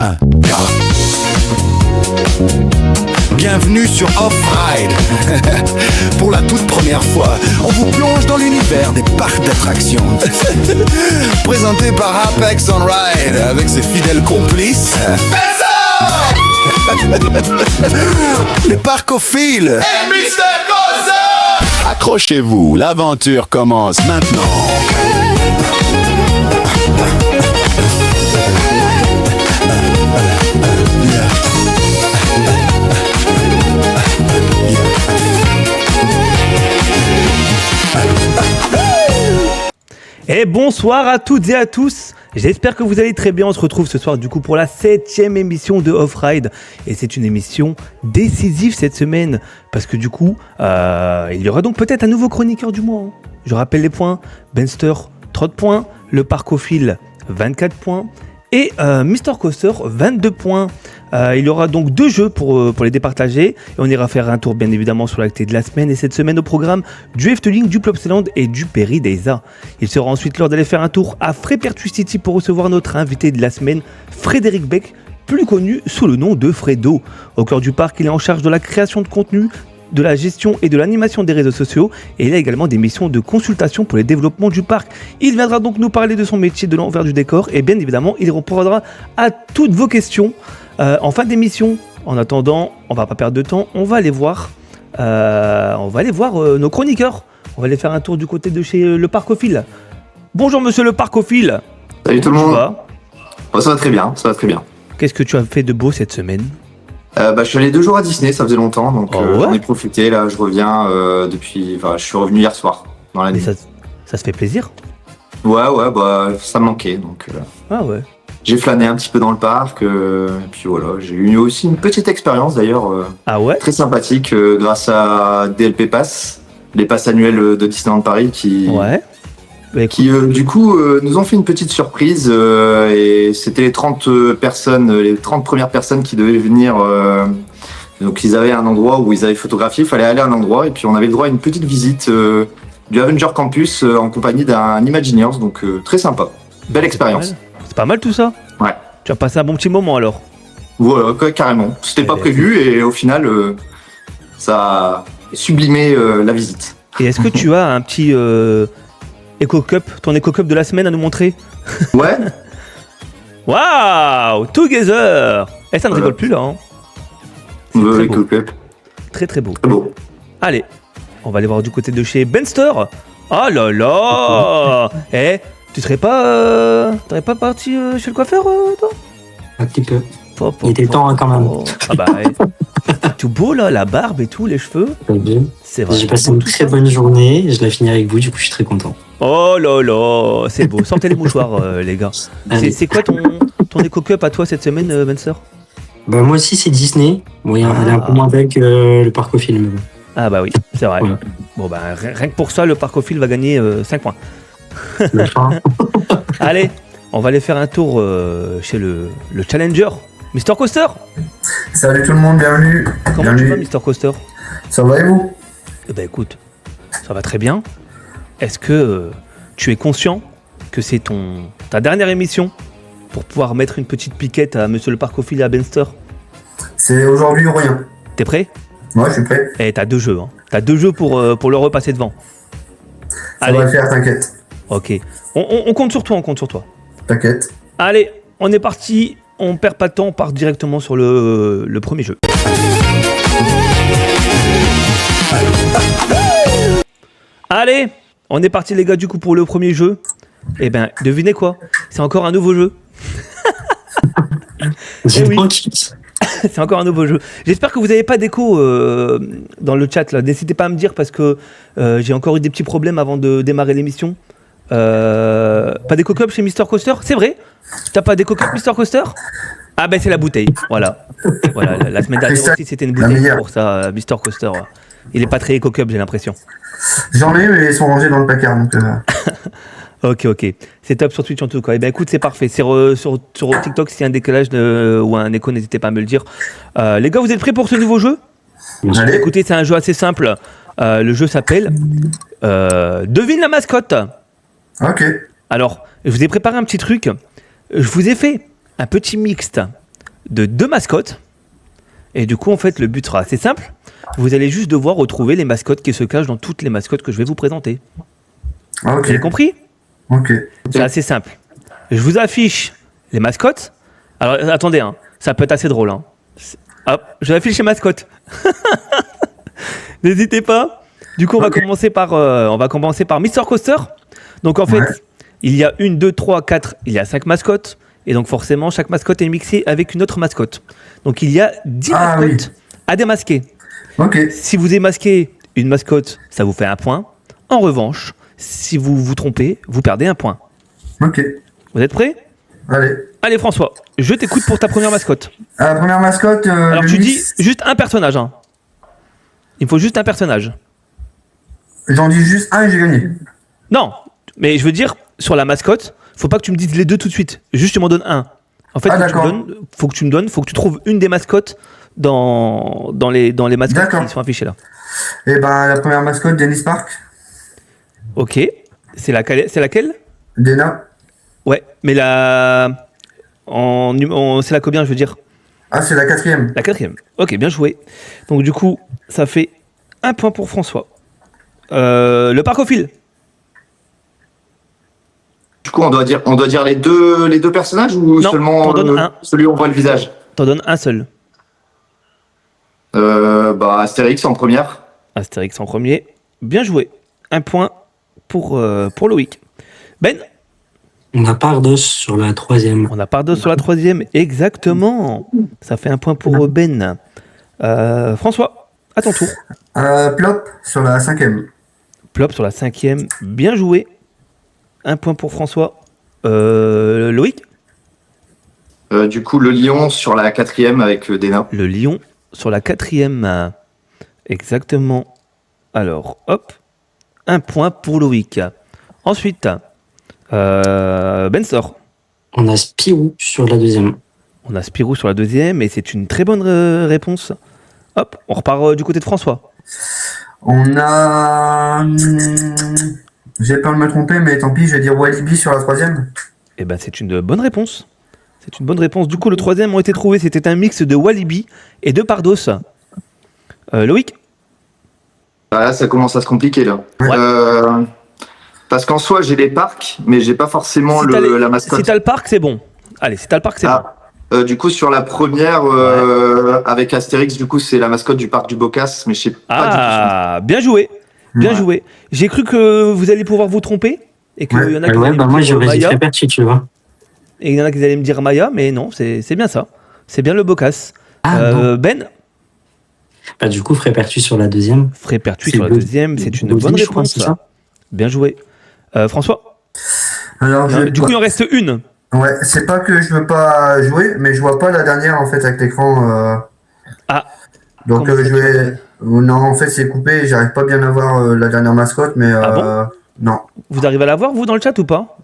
1. Bienvenue sur Off-Ride. Pour la toute première fois, on vous plonge dans l'univers des parcs d'attractions. Présenté par Apex on Ride avec ses fidèles complices. Les parcophiles. Et Mr. Coaster. Accrochez-vous, l'aventure commence maintenant. Et bonsoir à toutes et à tous, j'espère que vous allez très bien. On se retrouve ce soir du coup pour la 7e émission de Off-Ride. Et c'est une émission décisive cette semaine, parce que du coup, il y aura donc peut-être un nouveau chroniqueur du mois. Je rappelle les points: Benster, 30 points, le Parcophile, 24 points, et Mr. Coaster, 22 points. Il y aura donc 2 jeux pour les départager, et on ira faire un tour bien évidemment sur l'actu de la semaine. Et cette semaine au programme, du Efteling, du Plopsaland et du Paradisa. Il sera ensuite l'heure d'aller faire un tour à Frépertuis City pour recevoir notre invité de la semaine, Frédéric Beck, plus connu sous le nom de Fredo. Au cœur du parc, il est en charge de la création de contenu, de la gestion et de l'animation des réseaux sociaux, et il a également des missions de consultation pour les développements du parc. Il viendra donc nous parler de son métier, de l'envers du décor, et bien évidemment il répondra à toutes vos questions en fin d'émission. En attendant, on va pas perdre de temps, on va aller voir nos chroniqueurs. On va aller faire un tour du côté de chez le Parcophile. Bonjour monsieur le Parcophile. Salut tout le monde. Ça va très bien, ça va très bien. Qu'est-ce que tu as fait de beau cette semaine? Je suis allé 2 jours à Disney, ça faisait longtemps, donc j'en ai profité. Là, je reviens je suis revenu hier soir dans la nuit. Ça se fait plaisir? Ouais, ça me manquait, donc. Ah ouais. J'ai flâné un petit peu dans le parc, et puis voilà. J'ai eu aussi une petite expérience d'ailleurs. Très sympathique grâce à DLP Pass, les passes annuelles de Disneyland Paris qui. Ouais. Du coup, nous ont fait une petite surprise, et c'était les 30 premières personnes qui devaient venir. Donc, ils avaient un endroit où ils avaient photographié, il fallait aller à un endroit, et puis on avait le droit à une petite visite du Avenger Campus en compagnie d'un Imagineers, donc très sympa. Belle expérience. C'est pas mal tout ça? Ouais. Tu as passé un bon petit moment alors? Voilà, carrément. C'était pas prévu, et au final, ça a sublimé la visite. Et est-ce que tu as un petit. Ton Eco Cup de la semaine à nous montrer? Ouais. Waouh, together. Ça ne rigole plus là. Hein. Eco Cup. Très très beau. Très beau. Allez, on va aller voir du côté de chez Benster. Oh là là. Tu serais pas parti chez le coiffeur toi? Un petit peu. Il était temps quand même. C'est tout beau là, la barbe et tout, les cheveux. C'est vrai. J'ai passé une très bonne journée, je l'ai fini avec vous, du coup je suis très content. Oh là là, c'est beau. Sortez les mouchoirs les gars. C'est quoi ton Eco Cup à toi cette semaine, Benster? Moi aussi c'est Disney. Bon, elle est un peu moins belle que le Parcophile. Mais bon. Ah bah oui, c'est vrai. Ouais. Bon rien que pour ça, le Parcophile va gagner 5 points. Allez, on va aller faire un tour chez le Challenger, Mr. Coaster. Salut tout le monde, bienvenue. Comment tu vas, Mr. Coaster? Ça va et vous? Écoute, ça va très bien. Est-ce que tu es conscient que c'est ta dernière émission pour pouvoir mettre une petite piquette à monsieur le Parcophile et à Benster? C'est aujourd'hui ou rien. T'es prêt? Ouais, je suis prêt. Et t'as 2 jeux, hein. T'as 2 jeux pour le repasser devant. Ça va le faire, t'inquiète. Ok. On compte sur toi, T'inquiète. Allez, on est parti. On perd pas de temps, on part directement sur le premier jeu. Allez, on est parti les gars du coup pour le premier jeu. Devinez quoi? C'est encore un nouveau jeu. C'est encore un nouveau jeu. J'espère que vous n'avez pas d'écho dans le chat là. N'hésitez pas à me dire parce que j'ai encore eu des petits problèmes avant de démarrer l'émission. Pas d'éco cup chez Mr. Coaster? C'est vrai? T'as pas d'éco cup Mr. Coaster? Ah c'est la bouteille. Voilà, la semaine dernière aussi c'était une bouteille pour ça, Mr. Coaster. Il est pas très éco cup, j'ai l'impression. J'en ai, mais ils sont rangés dans le placard donc. Ok. C'est top sur Twitch en tout cas. Écoute, c'est parfait. Sur TikTok, s'il y a un décalage ou un écho, n'hésitez pas à me le dire. Les gars, vous êtes prêts pour ce nouveau jeu? Allez. Écoutez, c'est un jeu assez simple. Le jeu s'appelle Devine la mascotte. Ok. Alors, je vous ai préparé un petit truc. Je vous ai fait un petit mixte de 2 mascottes. Et du coup, en fait, le but sera assez simple. Vous allez juste devoir retrouver les mascottes qui se cachent dans toutes les mascottes que je vais vous présenter. Ok. Vous avez compris ? Ok. C'est assez simple. Je vous affiche les mascottes. Alors, attendez, ça peut être assez drôle. Hop, je affiche les mascottes. N'hésitez pas. Du coup, on va commencer par Mr. Coaster. Donc, en fait, il y a 1, 2, 3, 4, il y a 5 mascottes. Et donc, forcément, chaque mascotte est mixée avec une autre mascotte. Donc, il y a 10 mascottes à démasquer. Ok. Si vous démasquez une mascotte, ça vous fait 1 point. En revanche, si vous vous trompez, vous perdez 1 point. Ok. Vous êtes prêts ? Allez, François, je t'écoute pour ta première mascotte. La première mascotte. Alors, tu dis juste un personnage. Il faut juste un personnage. J'en dis juste un et j'ai gagné. Non, mais je veux dire, sur la mascotte, faut pas que tu me dises les deux tout de suite. Juste, tu m'en donnes un. En fait, faut que tu trouves une des mascottes dans les mascottes qui sont affichées là. Et la première mascotte, Dennis Park. Ok. C'est laquelle Dena. Ouais, mais c'est la combien, je veux dire? Ah, c'est la 4e. La 4e. Ok, bien joué. Donc du coup, ça fait 1 point pour François. Le Parcophile. Du coup, on doit dire les deux personnages ou non, seulement celui où on voit le visage? T'en donnes un seul. Astérix en première. Astérix en premier. Bien joué. 1 point pour Loïc. Ben. On a Pardos sur la 3e. On a Pardos sur la 3e, exactement. Ça fait 1 point pour Ben. François, à ton tour. Plop sur la 5e. Plop sur la 5e, bien joué. 1 point pour François. Loïc. Du coup, le lion sur la 4e avec Dena. Le lion sur la 4e, exactement. Alors, hop. 1 point pour Loïc. Ensuite, Bensor. On a Spirou sur la 2e. On a Spirou sur la 2e et c'est une très bonne réponse. Hop, on repart du côté de François. On a... J'ai peur de me tromper, mais tant pis, je vais dire Walibi sur la 3e. Eh ben, c'est une bonne réponse. C'est une bonne réponse. Du coup, le 3e ont été trouvé. C'était un mix de Walibi et de Pardos. Loïc. Là, ça commence à se compliquer, là. Ouais. Parce qu'en soi, j'ai les parcs, mais j'ai pas forcément la mascotte. Si t'as le parc, c'est bon. Allez, si t'as le parc, c'est bon. Du coup, sur la première, avec Astérix, du coup, c'est la mascotte du parc du Bocas, mais je sais pas du tout. Ah, bien joué. Bien joué. J'ai cru que vous alliez pouvoir vous tromper. Et qu'il y en a qui allaient moi, j'aurais dit Frépertu, tu vois. Et il y en a qui allaient me dire Maya, mais non, c'est bien ça. C'est bien le Bocas. Ben. Du coup, Frépertu sur la 2e. Frépertu sur la 2e, c'est une bonne réponse. Ça. Bien joué. François. Alors, du coup, il en reste une. Ouais, c'est pas que je veux pas jouer, mais je vois pas la dernière en fait avec l'écran. Donc je vais. Non, en fait, c'est coupé. J'arrive pas bien à voir la dernière mascotte, mais non. Vous arrivez à la voir vous dans le chat ou pas?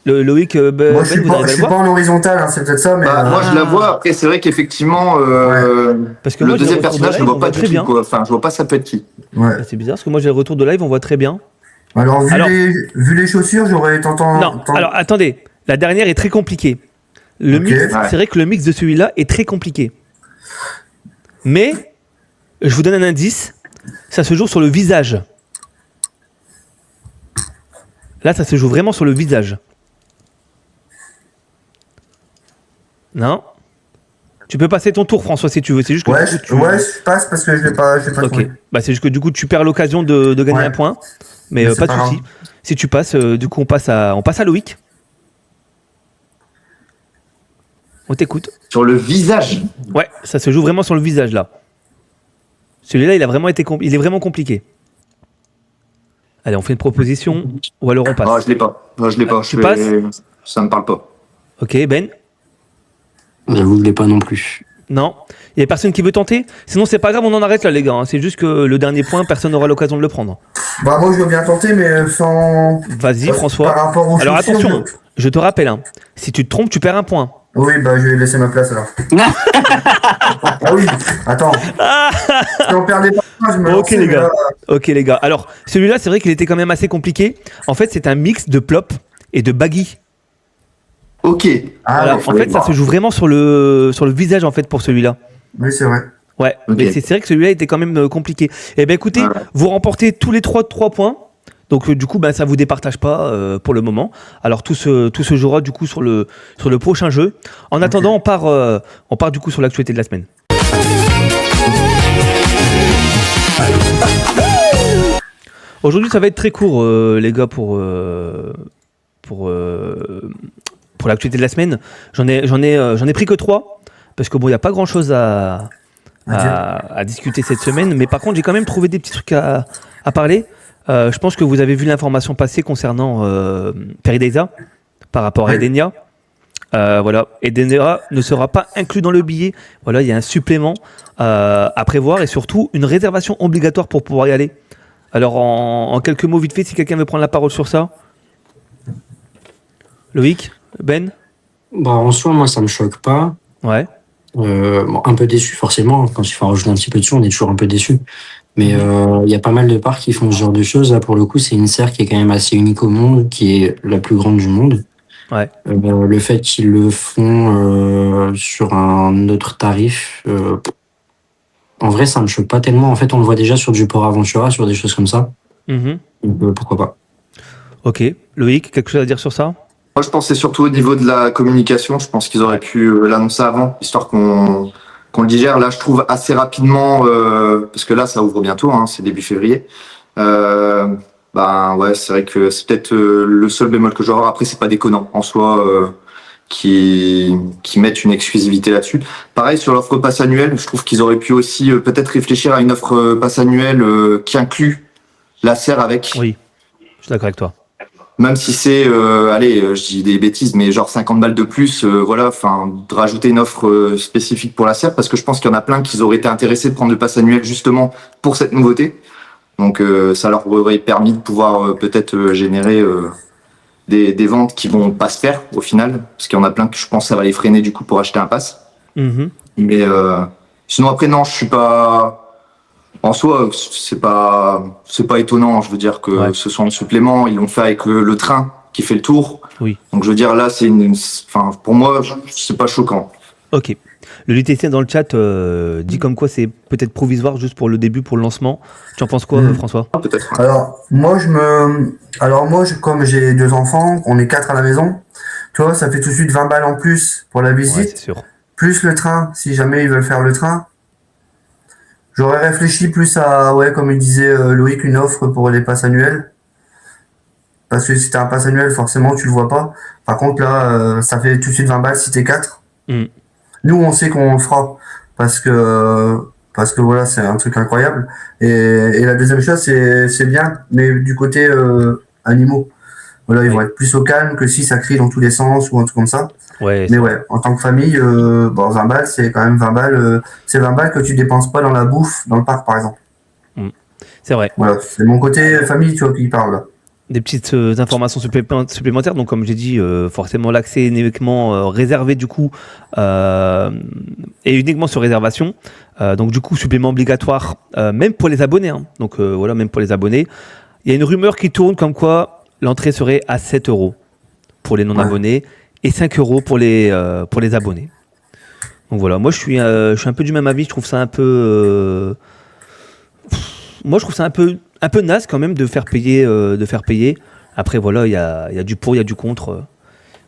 Loïc, moi, je suis pas en horizontal, c'est peut-être ça, mais. Moi, je la vois. Après, c'est vrai qu'effectivement, parce que le deuxième personnage, je le vois pas du tout. Quoi. Enfin, je vois pas ça peut être qui. Ouais. C'est bizarre parce que moi, j'ai le retour de live, on voit très bien. Alors, vu les chaussures, j'aurais tentant. Non, alors attendez, la dernière est très compliquée. C'est vrai que le mix de celui-là est très compliqué. Mais, je vous donne un indice, ça se joue sur le visage. Là, ça se joue vraiment sur le visage. Non? Tu peux passer ton tour, François, si tu veux. C'est juste que je passe parce que je vais pas ok. C'est juste que du coup, tu perds l'occasion de gagner un point. Mais pas de souci. Si tu passes, du coup, on passe à Loïc. On t'écoute. Sur le visage. Ouais, ça se joue vraiment sur le visage, là. Celui-là, il est vraiment compliqué. Allez, on fait une proposition ou alors on passe. Je l'ai pas. Tu passes ? Ça me parle pas. Ok, Ben. J'avoue que je l'ai pas non plus. Non. Il y a personne qui veut tenter ? Sinon, c'est pas grave, on en arrête là, les gars. C'est juste que le dernier point, personne n'aura l'occasion de le prendre. Moi, je veux bien tenter, mais sans. Vas-y, François. Par rapport aux alors attention, je te rappelle, si tu te trompes, tu perds un point. Oui, je vais laisser ma place alors. Ah oui, attends. Si on perdait pas, je me Ok, les gars. Ok, les gars. Alors, celui-là, c'est vrai qu'il était quand même assez compliqué. En fait, c'est un mix de Plop et de Baggy. Ok. Voilà. En fait, ça se joue vraiment sur le visage en fait pour celui-là. Oui, c'est vrai. Ouais, okay. Mais c'est vrai que celui-là était quand même compliqué. Eh ben écoutez, vous remportez tous les 3 points. Donc du coup, ça vous départage pas pour le moment. Alors tout se jouera du coup sur le prochain jeu. En attendant, on part du coup sur l'actualité de la semaine. Aujourd'hui, ça va être très court, les gars, pour l'actualité de la semaine. J'en ai pris que 3 parce que bon, il y a pas grand-chose à discuter cette semaine. Mais par contre, j'ai quand même trouvé des petits trucs à parler. Je pense que vous avez vu l'information passer concernant Perideza par rapport à Edenia. Voilà, Edenia ne sera pas inclus dans le billet. Voilà, il y a un supplément à prévoir et surtout une réservation obligatoire pour pouvoir y aller. Alors, en quelques mots vite fait, si quelqu'un veut prendre la parole sur ça. Loïc, Ben ? En soi, moi, ça me choque pas. Ouais. Un peu déçu, forcément. Quand il faut rajouter un petit peu dessus, on est toujours un peu déçu. Mais il y a pas mal de parcs qui font ce genre de choses. Là, pour le coup, c'est une serre qui est quand même assez unique au monde, qui est la plus grande du monde. Ouais. Le fait qu'ils le font sur un autre tarif, en vrai, ça me choque pas tellement. En fait, on le voit déjà sur du Port Aventura, sur des choses comme ça. Donc, pourquoi pas. Ok. Loïc, quelque chose à dire sur ça ? Moi, je pense que c'est surtout au niveau de la communication. Je pense qu'ils auraient pu l'annoncer avant, histoire qu'on le digère. Là, je trouve assez rapidement, parce que là, ça ouvre bientôt, c'est début février. Ouais, c'est vrai que c'est peut-être le seul bémol que j'aurai. Après, c'est pas déconnant en soi qui mettent une exclusivité là-dessus. Pareil sur l'offre pass annuelle, je trouve qu'ils auraient pu aussi peut-être réfléchir à une offre pass annuelle qui inclut la serre avec. Oui, je suis d'accord avec toi. Même si c'est, je dis des bêtises, mais genre 50 balles de plus, de rajouter une offre spécifique pour la serre, parce que je pense qu'il y en a plein qui auraient été intéressés de prendre le pass annuel justement pour cette nouveauté. Donc ça leur aurait permis de pouvoir peut-être générer des ventes qui vont pas se faire au final, parce qu'il y en a plein que je pense que ça va les freiner du coup pour acheter un pass. Mais sinon après non, je suis pas... En soi, c'est pas étonnant. Je veux dire que ce soit un supplément. Ils l'ont fait avec le train qui fait le tour. Oui. Donc je veux dire là, pour moi, c'est pas choquant. Ok. Le lutétien dans le chat dit comme quoi c'est peut-être provisoire juste pour le début, pour le lancement. Tu en penses quoi, François ? Peut-être. Alors moi, comme j'ai 2 enfants, on est 4 à la maison. Tu vois, ça fait tout de suite 20 balles en plus pour la visite. Ouais, c'est sûr. Plus le train, si jamais ils veulent faire le train. J'aurais réfléchi plus à, comme il disait Loïc, une offre pour les passes annuelles. Parce que si t'as un pass annuel, forcément, tu le vois pas. Par contre, là, ça fait tout de suite 20 balles si t'es 4. Nous, on sait qu'on le fera. Parce que voilà, c'est un truc incroyable. Et la deuxième chose, c'est bien, mais du côté animaux. Voilà, ils vont être plus au calme que si ça crie dans tous les sens ou un truc comme ça. Ouais, mais en tant que famille, 20 balles, c'est quand même 20 balles. C'est 20 balles que tu dépenses pas dans la bouffe, dans le parc, par exemple. C'est vrai. Voilà, c'est mon côté famille, tu vois, qui parle là. Des petites informations supplémentaires. Donc, comme j'ai dit, forcément, l'accès est uniquement réservé, du coup, et uniquement sur réservation. Donc, du coup, supplément obligatoire, même pour les abonnés. Donc, même pour les abonnés. Il y a une rumeur qui tourne comme quoi l'entrée serait à 7 € pour les non-abonnés et 5 € pour les abonnés. Donc, voilà. Moi, je suis un peu du même avis. Je trouve ça un peu... Moi, je trouve ça un peu naze quand même de faire payer. Après, voilà, il y a du pour, il y a du contre.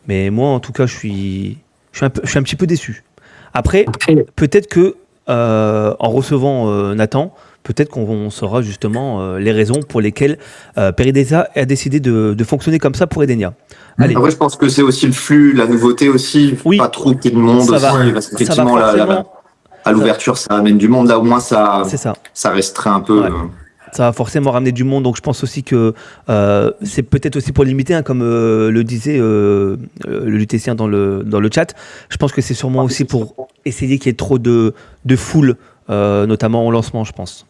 Mais moi, en tout cas, je suis un petit peu déçu. Après, peut-être que en recevant Nathan, peut-être qu'on saura justement les raisons pour lesquelles Perideza a décidé de fonctionner comme ça pour Edenia. Allez. Après, je pense que c'est aussi le flux, la nouveauté aussi. Oui. Pas trop qu'il y ait de monde aussi. Parce qu'effectivement, à l'ouverture, ça amène du monde. Là, au moins, ça resterait un peu... Ça va forcément ramener du monde, donc je pense aussi que c'est peut-être aussi pour limiter, comme le disait le lutétien dans le chat. Je pense que c'est sûrement aussi pour essayer qu'il y ait trop de foule, notamment au lancement, je pense.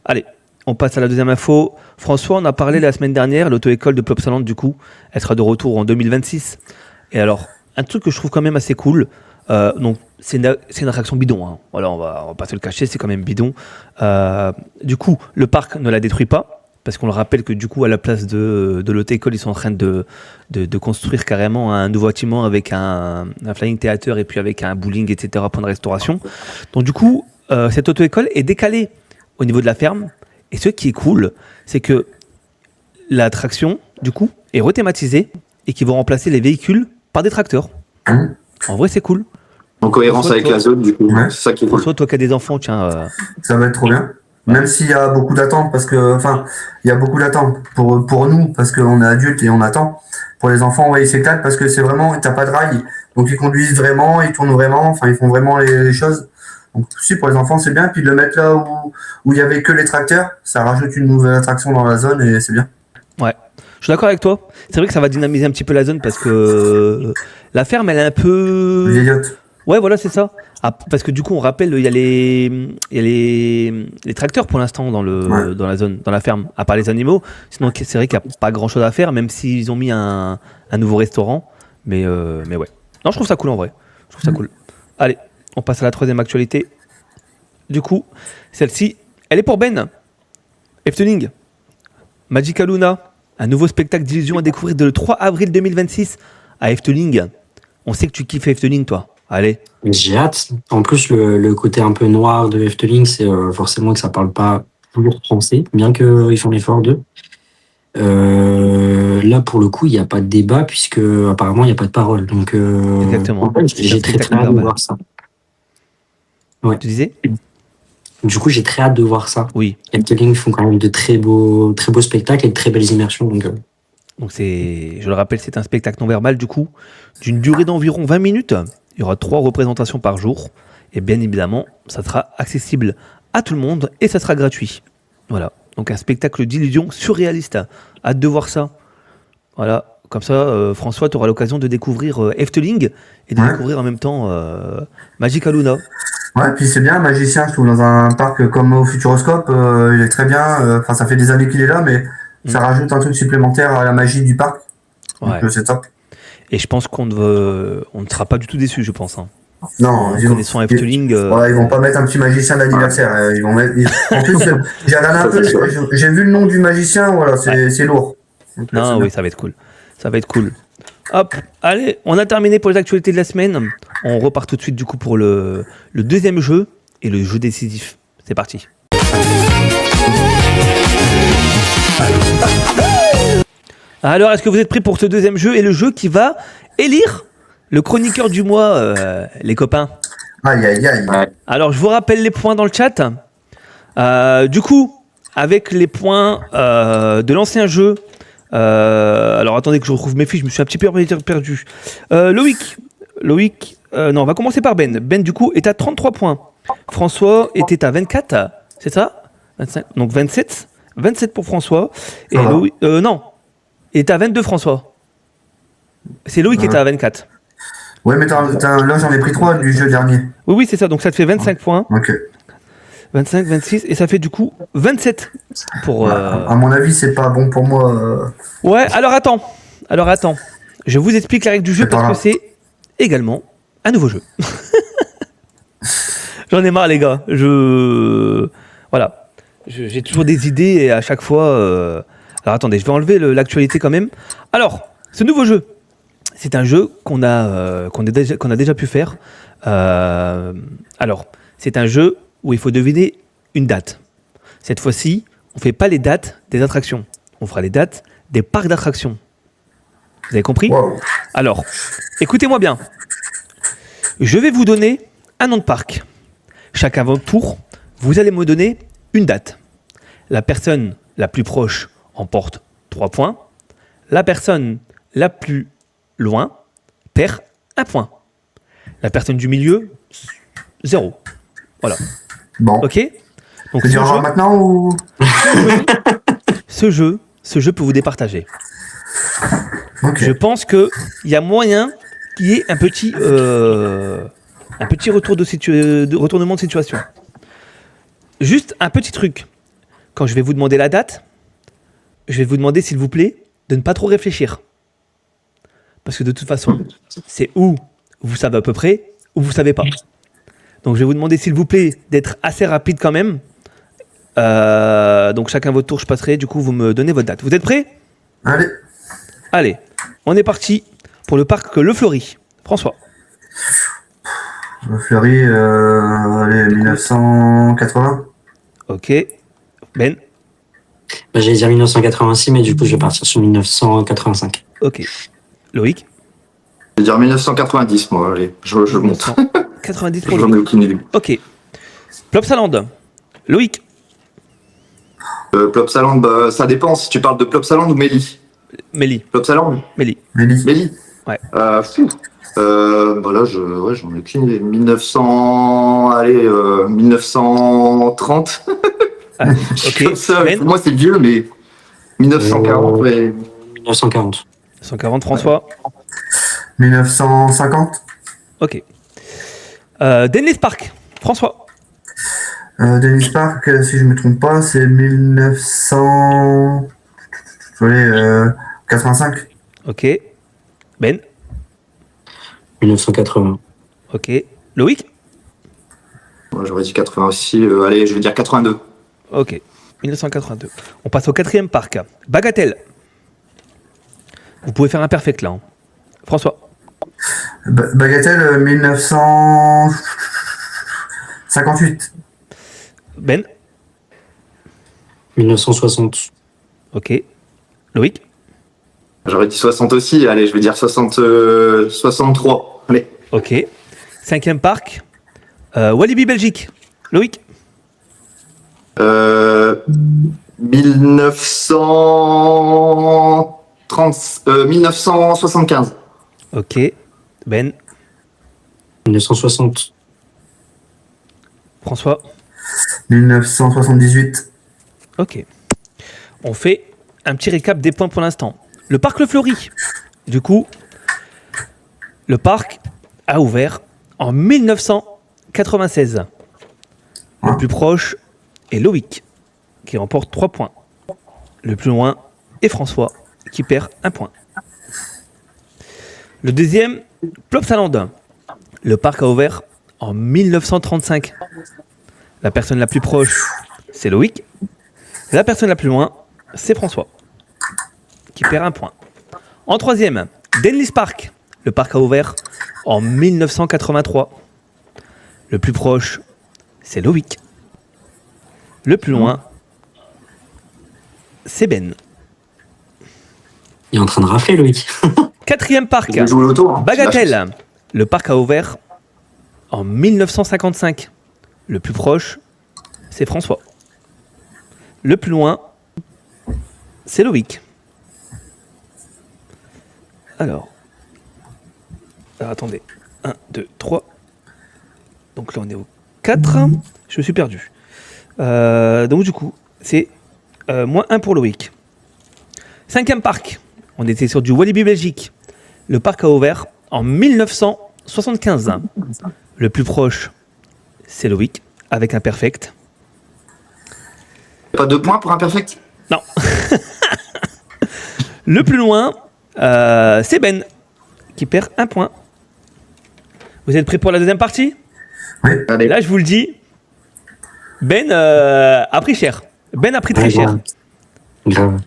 Allez, on passe à la deuxième info. François, on a parlé la semaine dernière, l'auto-école de Plopsaland, du coup, elle sera de retour en 2026. Et alors, un truc que je trouve quand même assez cool, donc c'est une attraction bidon, Voilà, on va pas se le cacher, c'est quand même bidon. Du coup, le parc ne la détruit pas parce qu'on le rappelle que du coup, à la place de l'autre école, ils sont en train de construire carrément un nouveau bâtiment avec un flying theater et puis avec un bowling, etc., point de restauration. Donc du coup, cette auto-école est décalée au niveau de la ferme. Et ce qui est cool, c'est que l'attraction, du coup, est rethématisée et qu'ils vont remplacer les véhicules par des tracteurs. En vrai, c'est cool. En cohérence avec la zone, du coup. Ouais. C'est ça qui est cool. François, toi qui as des enfants, tiens... Ça va être trop bien. Même s'il y a beaucoup d'attentes, parce que, enfin, il y a beaucoup d'attentes pour nous, parce qu'on est adultes et on attend. Pour les enfants, ouais, ils s'éclatent parce que c'est vraiment, t'as pas de rail. Donc ils conduisent vraiment, ils tournent vraiment, enfin, ils font vraiment les choses. Donc si pour les enfants, c'est bien. Puis de le mettre là où il y avait que les tracteurs, ça rajoute une nouvelle attraction dans la zone et c'est bien. Ouais. Je suis d'accord avec toi. C'est vrai que ça va dynamiser un petit peu la zone parce que la ferme, elle est un peu... Vieillotte. Ouais, voilà, c'est ça. Ah, parce que du coup, on rappelle, il y a les tracteurs pour l'instant dans la zone, dans la ferme, à part les animaux. Sinon, c'est vrai qu'il n'y a pas grand-chose à faire, même s'ils ont mis un nouveau restaurant. Mais ouais. Non, je trouve ça cool en vrai. Je trouve ça cool. Allez, on passe à la troisième actualité. Du coup, celle-ci, elle est pour Ben. Efteling. Magica Luna. Un nouveau spectacle d'illusion à découvrir le 3 avril 2026 à Efteling. On sait que tu kiffes Efteling, toi. Allez. J'ai hâte. En plus, le côté un peu noir de Efteling, c'est forcément que ça parle pas toujours français, bien qu'ils font l'effort d'eux. Là, pour le coup, il n'y a pas de débat, puisque apparemment, il n'y a pas de parole. Donc, exactement. En fait, j'ai très hâte de voir ça. Ouais. Tu disais ? Du coup, j'ai très hâte de voir ça. Oui. Efteling font quand même de très beaux spectacles et de très belles immersions. Donc je le rappelle, c'est un spectacle non verbal, du coup, d'une durée d'environ 20 minutes. Il y aura 3 représentations par jour. Et bien évidemment, ça sera accessible à tout le monde et ça sera gratuit. Voilà. Donc un spectacle d'illusion surréaliste. Hâte de voir ça. Voilà. Comme ça, François, tu auras l'occasion de découvrir Efteling et de découvrir en même temps Magica Luna. Ouais, puis c'est bien, Magicien, je trouve, dans un parc comme au Futuroscope, il est très bien. Enfin, ça fait des années qu'il est là, mais ça rajoute un truc supplémentaire à la magie du parc. Ouais. Donc c'est top. Et je pense qu'on ne sera pas du tout déçus, je pense. Hein. Non, connaissant Efteling. Ils vont pas mettre un petit magicien d'anniversaire. Ils vont mettre. En plus, j'ai regardé un peu. J'ai vu le nom du magicien. Voilà, c'est lourd. Donc, non, oui, ça va être cool. Ça va être cool. Hop, allez, on a terminé pour les actualités de la semaine. On repart tout de suite du coup pour le deuxième jeu et le jeu décisif. C'est parti. Alors, est-ce que vous êtes prêts pour ce deuxième jeu et le jeu qui va élire le chroniqueur du mois, les copains? Aïe, aïe, aïe. Alors, je vous rappelle les points dans le chat. Du coup, avec les points de l'ancien jeu, alors attendez que je retrouve mes fiches, je me suis un petit peu perdu. Loïc, non, on va commencer par Ben. Ben, du coup, est à 33 points. François était à 24, c'est ça? 25, donc 27 pour François. Et Loïc, non, il est à 22, François. C'est Loïc qui est à 24. Ouais, mais là, j'en ai pris 3 du jeu dernier. Oui, c'est ça, donc ça te fait 25 points. Ok. 25, 26, et ça fait du coup 27 pour... À mon avis, c'est pas bon pour moi. Ouais, alors attends. Je vous explique la règle du jeu parce que c'est également un nouveau jeu. J'en ai marre, les gars. Voilà. J'ai toujours des idées et à chaque fois... Alors attendez, je vais enlever l'actualité quand même. Alors, ce nouveau jeu, c'est un jeu qu'on a déjà pu faire. Alors, c'est un jeu où il faut deviner une date. Cette fois-ci, on ne fait pas les dates des attractions. On fera les dates des parcs d'attractions. Vous avez compris ? Wow. Alors, écoutez-moi bien. Je vais vous donner un nom de parc. Chacun votre tour, vous allez me donner une date. La personne la plus proche emporte 3 points. La personne la plus loin perd 1 point. La personne du milieu, 0. Voilà. Bon. Ok. Donc tu diras maintenant ou ce jeu peut vous départager. Okay. Je pense qu'il y a moyen qu'il y ait un petit retournement de situation. Juste un petit truc. Quand je vais vous demander la date, je vais vous demander, s'il vous plaît, de ne pas trop réfléchir. Parce que de toute façon, c'est où vous savez à peu près, ou vous savez pas. Donc je vais vous demander, s'il vous plaît, d'être assez rapide quand même. Donc chacun votre tour, je passerai. Du coup, vous me donnez votre date. Vous êtes prêts ? Allez, on est parti pour le parc Le Fleury. François. Le Fleury, allez, 1980. Ok. Ben. J'allais dire 1986, mais du coup, je vais partir sur 1985. Ok. Loïc. Je vais dire 1990, moi. Allez, je monte. 90 pour J'en ai aucune idée. Ok. Plopsaland. Loïc. Plopsaland, bah, ça dépend si tu parles de Plopsaland ou Méli. Méli. Plopsaland Méli. Ouais. Ouais. Bah là, j'en ai aucune idée. 1930. Ah, ok. Comme ça, pour moi, c'est vieux, mais 1940, ouais. 1940. 140, François. 1950. Ok. Dennis Park. François. Dennis Park, si je me trompe pas, c'est 1985. Ok. Ben. 1980. Ok. Loïc. Moi, j'aurais dit 80 aussi. Allez, je vais dire 82. Ok. 1982. On passe au 4e parc. Bagatelle. Vous pouvez faire un perfect là. Hein. François. Bagatelle, 1958. Ben. 1960. Ok. Loïc. J'aurais dit 60 aussi. Allez, je vais dire 63. Allez. Ok. 5e parc. Walibi Belgique. Loïc. 1975. Ok. Ben. 1960. François. 1978. Ok. On fait un petit récap des points pour l'instant. Le parc Le Fleury. Du coup, le parc a ouvert en 1996. Le plus proche est Loïc, qui remporte 3 points. Le plus loin est François, qui perd 1 point. Le deuxième, Plopsaland. Le parc a ouvert en 1935. La personne la plus proche, c'est Loïc. La personne la plus loin, c'est François, qui perd 1 point. En troisième, Dennis Park. Le parc a ouvert en 1983. Le plus proche, c'est Loïc. Le plus loin, c'est Ben. Il est en train de rafler, Loïc. 4e parc, Bagatelle. Le parc a ouvert en 1955. Le plus proche, c'est François. Le plus loin, c'est Loïc. Alors, attendez. 1, 2, 3. Donc là, on est au 4. Je me suis perdu. Donc du coup, c'est moins 1 pour Loïc. 5e parc. On était sur du Walibi Belgique. Le parc a ouvert en 1975. Le plus proche, c'est Loïc, avec un perfect. Pas 2 points pour un perfect ? Non. Le plus loin, c'est Ben, qui perd 1 point. Vous êtes prêts pour la deuxième partie ? Oui. Allez. Là, je vous le dis, Ben a pris cher. Ben a pris très cher. Grave.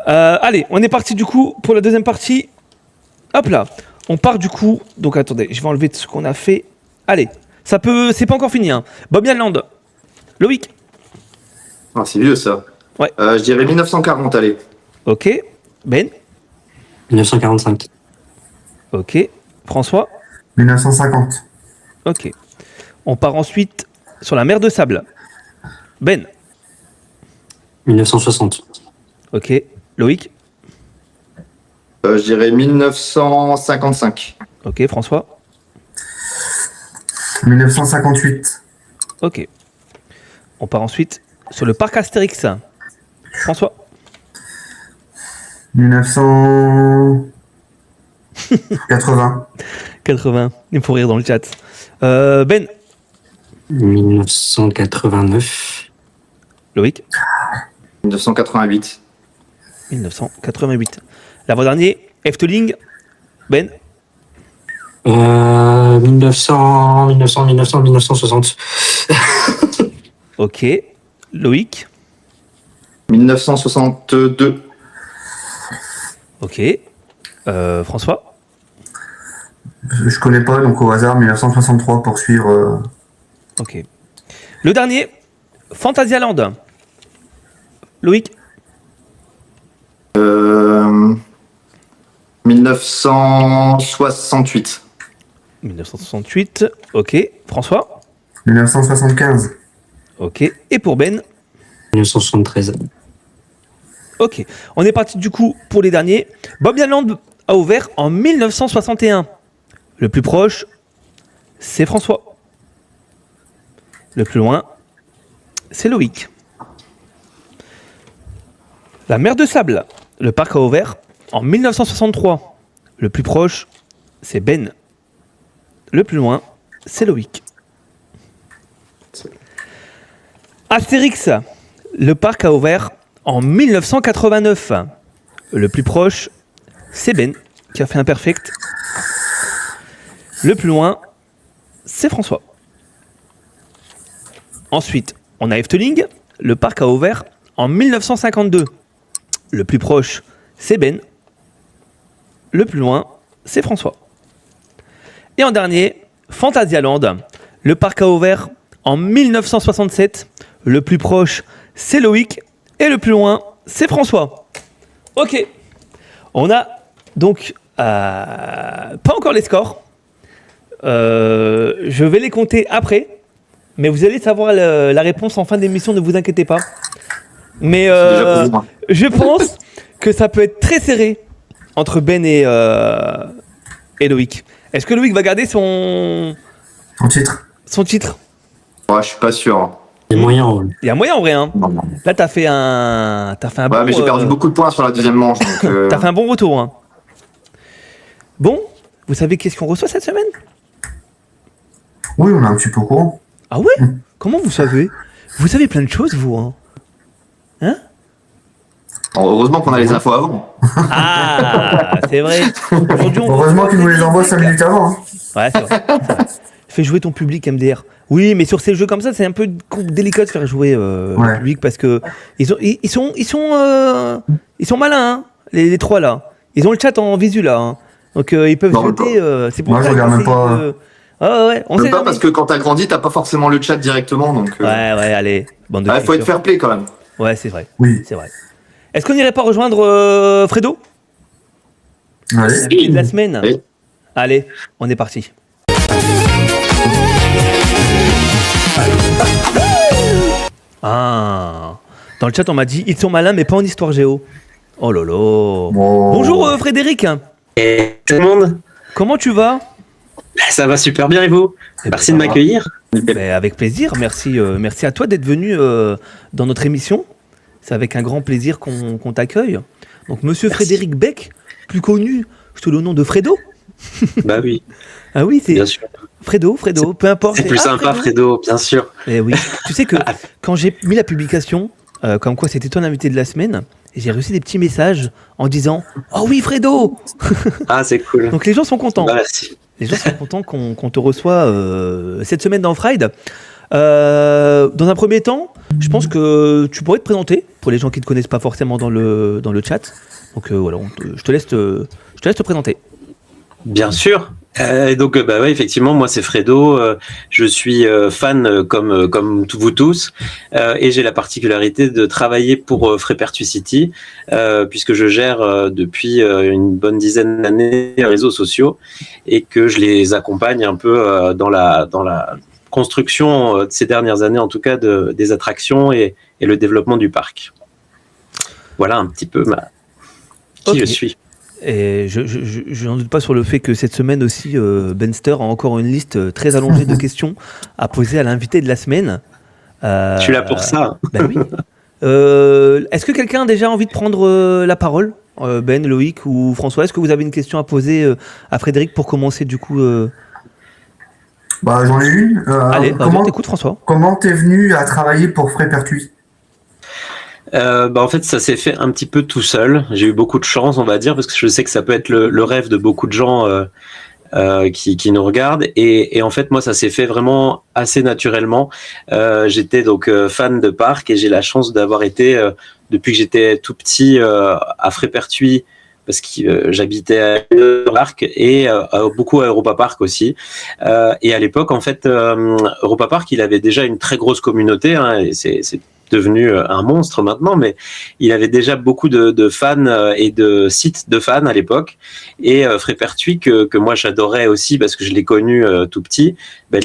Allez, on est parti du coup pour la deuxième partie. Hop là, on part du coup. Donc attendez, je vais enlever ce qu'on a fait. Allez, c'est pas encore fini. Hein. Bobbianland. Loïc. Ah, c'est vieux ça. Ouais. Je dirais 1940, allez. Ok. Ben. 1945. Ok. François. 1950. Ok. On part ensuite sur la mer de sable. Ben. 1960. Ok. Loïc. Je dirais 1955. Ok. François. 1958. Ok. On part ensuite sur le parc Astérix. François. 1980. 80. Il me faut rire dans le chat. Ben. 1989. Loïc. 1988. 1988. L'avant-dernier, Efteling. Ben. 1960. Ok. Loïc. 1962. Ok. François. Je connais pas, donc au hasard, 1963 pour suivre. Ok. Le dernier, Fantasyland. Loïc. 1968. 1968. Ok. François. 1975. Ok. Et pour Ben. 1973. Ok. On est parti du coup pour les derniers. Bobbyland a ouvert en 1961. Le plus proche, c'est François. Le plus loin, c'est Loïc. La mer de Sable, le parc a ouvert en 1963. Le plus proche, c'est Ben. Le plus loin, c'est Loïc. Astérix, le parc a ouvert en 1989. Le plus proche, c'est Ben, qui a fait un perfect. Le plus loin, c'est François. Ensuite, on a Efteling. Le parc a ouvert en 1952. Le plus proche, c'est Ben. Le plus loin, c'est François. Et en dernier, Fantasyland. Le parc a ouvert en 1967. Le plus proche, c'est Loïc. Et le plus loin, c'est François. Ok. On a donc pas encore les scores. Je vais les compter après. Mais vous allez savoir la réponse en fin d'émission, ne vous inquiétez pas. Mais je pense que ça peut être très serré entre Ben et Loïc. Est-ce que Loïc va garder son titre? Son titre? Ouais, je suis pas sûr. Il y a moyen, ouais. Il y a moyen en vrai. Hein. Là, t'as fait un bon... Ouais, mais j'ai perdu beaucoup de points sur la deuxième manche. Donc, T'as fait un bon retour. Hein. Bon, vous savez qu'est-ce qu'on reçoit cette semaine? Oui, on est un petit peu au courant. Ah ouais? Comment vous savez? Vous savez plein de choses, vous, hein? Hein? Heureusement qu'on a les infos avant. Ah, c'est vrai. Heureusement qu'ils nous les envoient 5 minutes avant. Hein. Ouais, c'est vrai. Fais jouer ton public, MDR. Oui, mais sur ces jeux comme ça, c'est un peu délicat de faire jouer le public parce que ils sont malins, hein, les trois là. Ils ont le chat en visu là. Hein. Donc ils peuvent voter. C'est pour moi, ça je regarde même pas. Ouais, on sait pas parce que quand t'as grandi, t'as pas forcément le chat directement. Donc, Ouais, allez. Bande de faut être fair play quand même. Ouais, c'est vrai. Oui. C'est vrai. Est-ce qu'on n'irait pas rejoindre Fredo? Allez. De la semaine. Oui. Allez, on est parti. Ah, dans le chat on m'a dit ils sont malins mais pas en histoire géo. Oh lolo. Oh. Bonjour Frédéric. Et tout le monde. Comment tu vas? Ça va super bien et vous? Merci de m'accueillir. Avec plaisir, merci à toi d'être venu dans notre émission. C'est avec un grand plaisir qu'on t'accueille. Donc monsieur Frédéric Beck, plus connu sous le nom de Fredo. Bah oui. Ah oui, c'est bien sûr. Fredo, peu importe. C'est plus sympa, Fredo, bien sûr. Eh oui. Tu sais que quand j'ai mis la publication, comme quoi c'était toi l'invité de la semaine, j'ai reçu des petits messages en disant « Oh oui, Fredo !» Ah, c'est cool. Donc les gens sont contents. Bah, merci. Les gens sont contents qu'on te reçoit cette semaine dans Friday. Dans un premier temps, je pense que tu pourrais te présenter pour les gens qui ne te connaissent pas forcément dans le chat. Donc voilà, je te laisse te présenter. Bien sûr. Donc ouais, effectivement, moi c'est Fredo. Je suis fan comme vous tous, et j'ai la particularité de travailler pour Frépertucity, puisque je gère depuis une bonne dizaine d'années les réseaux sociaux et que je les accompagne un peu dans la construction de ces dernières années, en tout cas des attractions et le développement du parc. Voilà un petit peu qui je suis. Et je n'en doute pas sur le fait que cette semaine aussi, Benster a encore une liste très allongée de questions à poser à l'invité de la semaine. Je suis là pour ça. Ben oui. Est-ce que quelqu'un a déjà envie de prendre la parole? Ben, Loïc ou François, est-ce que vous avez une question à poser à Frédéric pour commencer du coup Bah, j'en ai une. Allez, on t'écoute François. Comment t'es venu à travailler pour Frépertuis? En fait, ça s'est fait un petit peu tout seul. J'ai eu beaucoup de chance, on va dire, parce que je sais que ça peut être le rêve de beaucoup de gens qui nous regardent. Et en fait, moi, ça s'est fait vraiment assez naturellement. J'étais donc fan de parc et j'ai la chance d'avoir été, depuis que j'étais tout petit, à Frépertuis, parce que j'habitais à Parc et beaucoup à Europa Park aussi. Et à l'époque, en fait, Europa Park, il avait déjà une très grosse communauté, hein, et c'est devenu un monstre maintenant, mais il avait déjà beaucoup de fans et de sites de fans à l'époque. Et Frépertuis, que moi j'adorais aussi parce que je l'ai connu tout petit,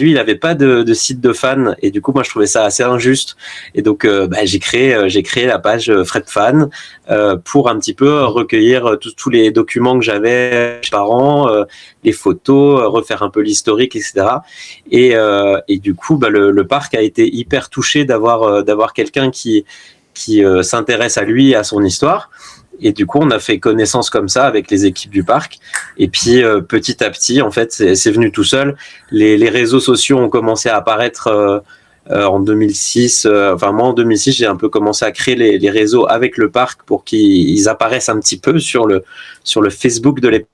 lui, il n'avait pas de site de fans, et du coup, moi je trouvais ça assez injuste. Et donc, j'ai créé la page FredFan pour un petit peu recueillir tous les documents que j'avais par an, les photos, refaire un peu l'historique, etc. Et du coup, le parc a été hyper touché d'avoir quelqu'un qui s'intéresse à lui, à son histoire. Et du coup, on a fait connaissance comme ça avec les équipes du parc. Et puis, petit à petit, en fait, c'est venu tout seul. Les réseaux sociaux ont commencé à apparaître en 2006. Moi, en 2006, j'ai un peu commencé à créer les réseaux avec le parc pour qu'ils apparaissent un petit peu sur le Facebook de l'époque.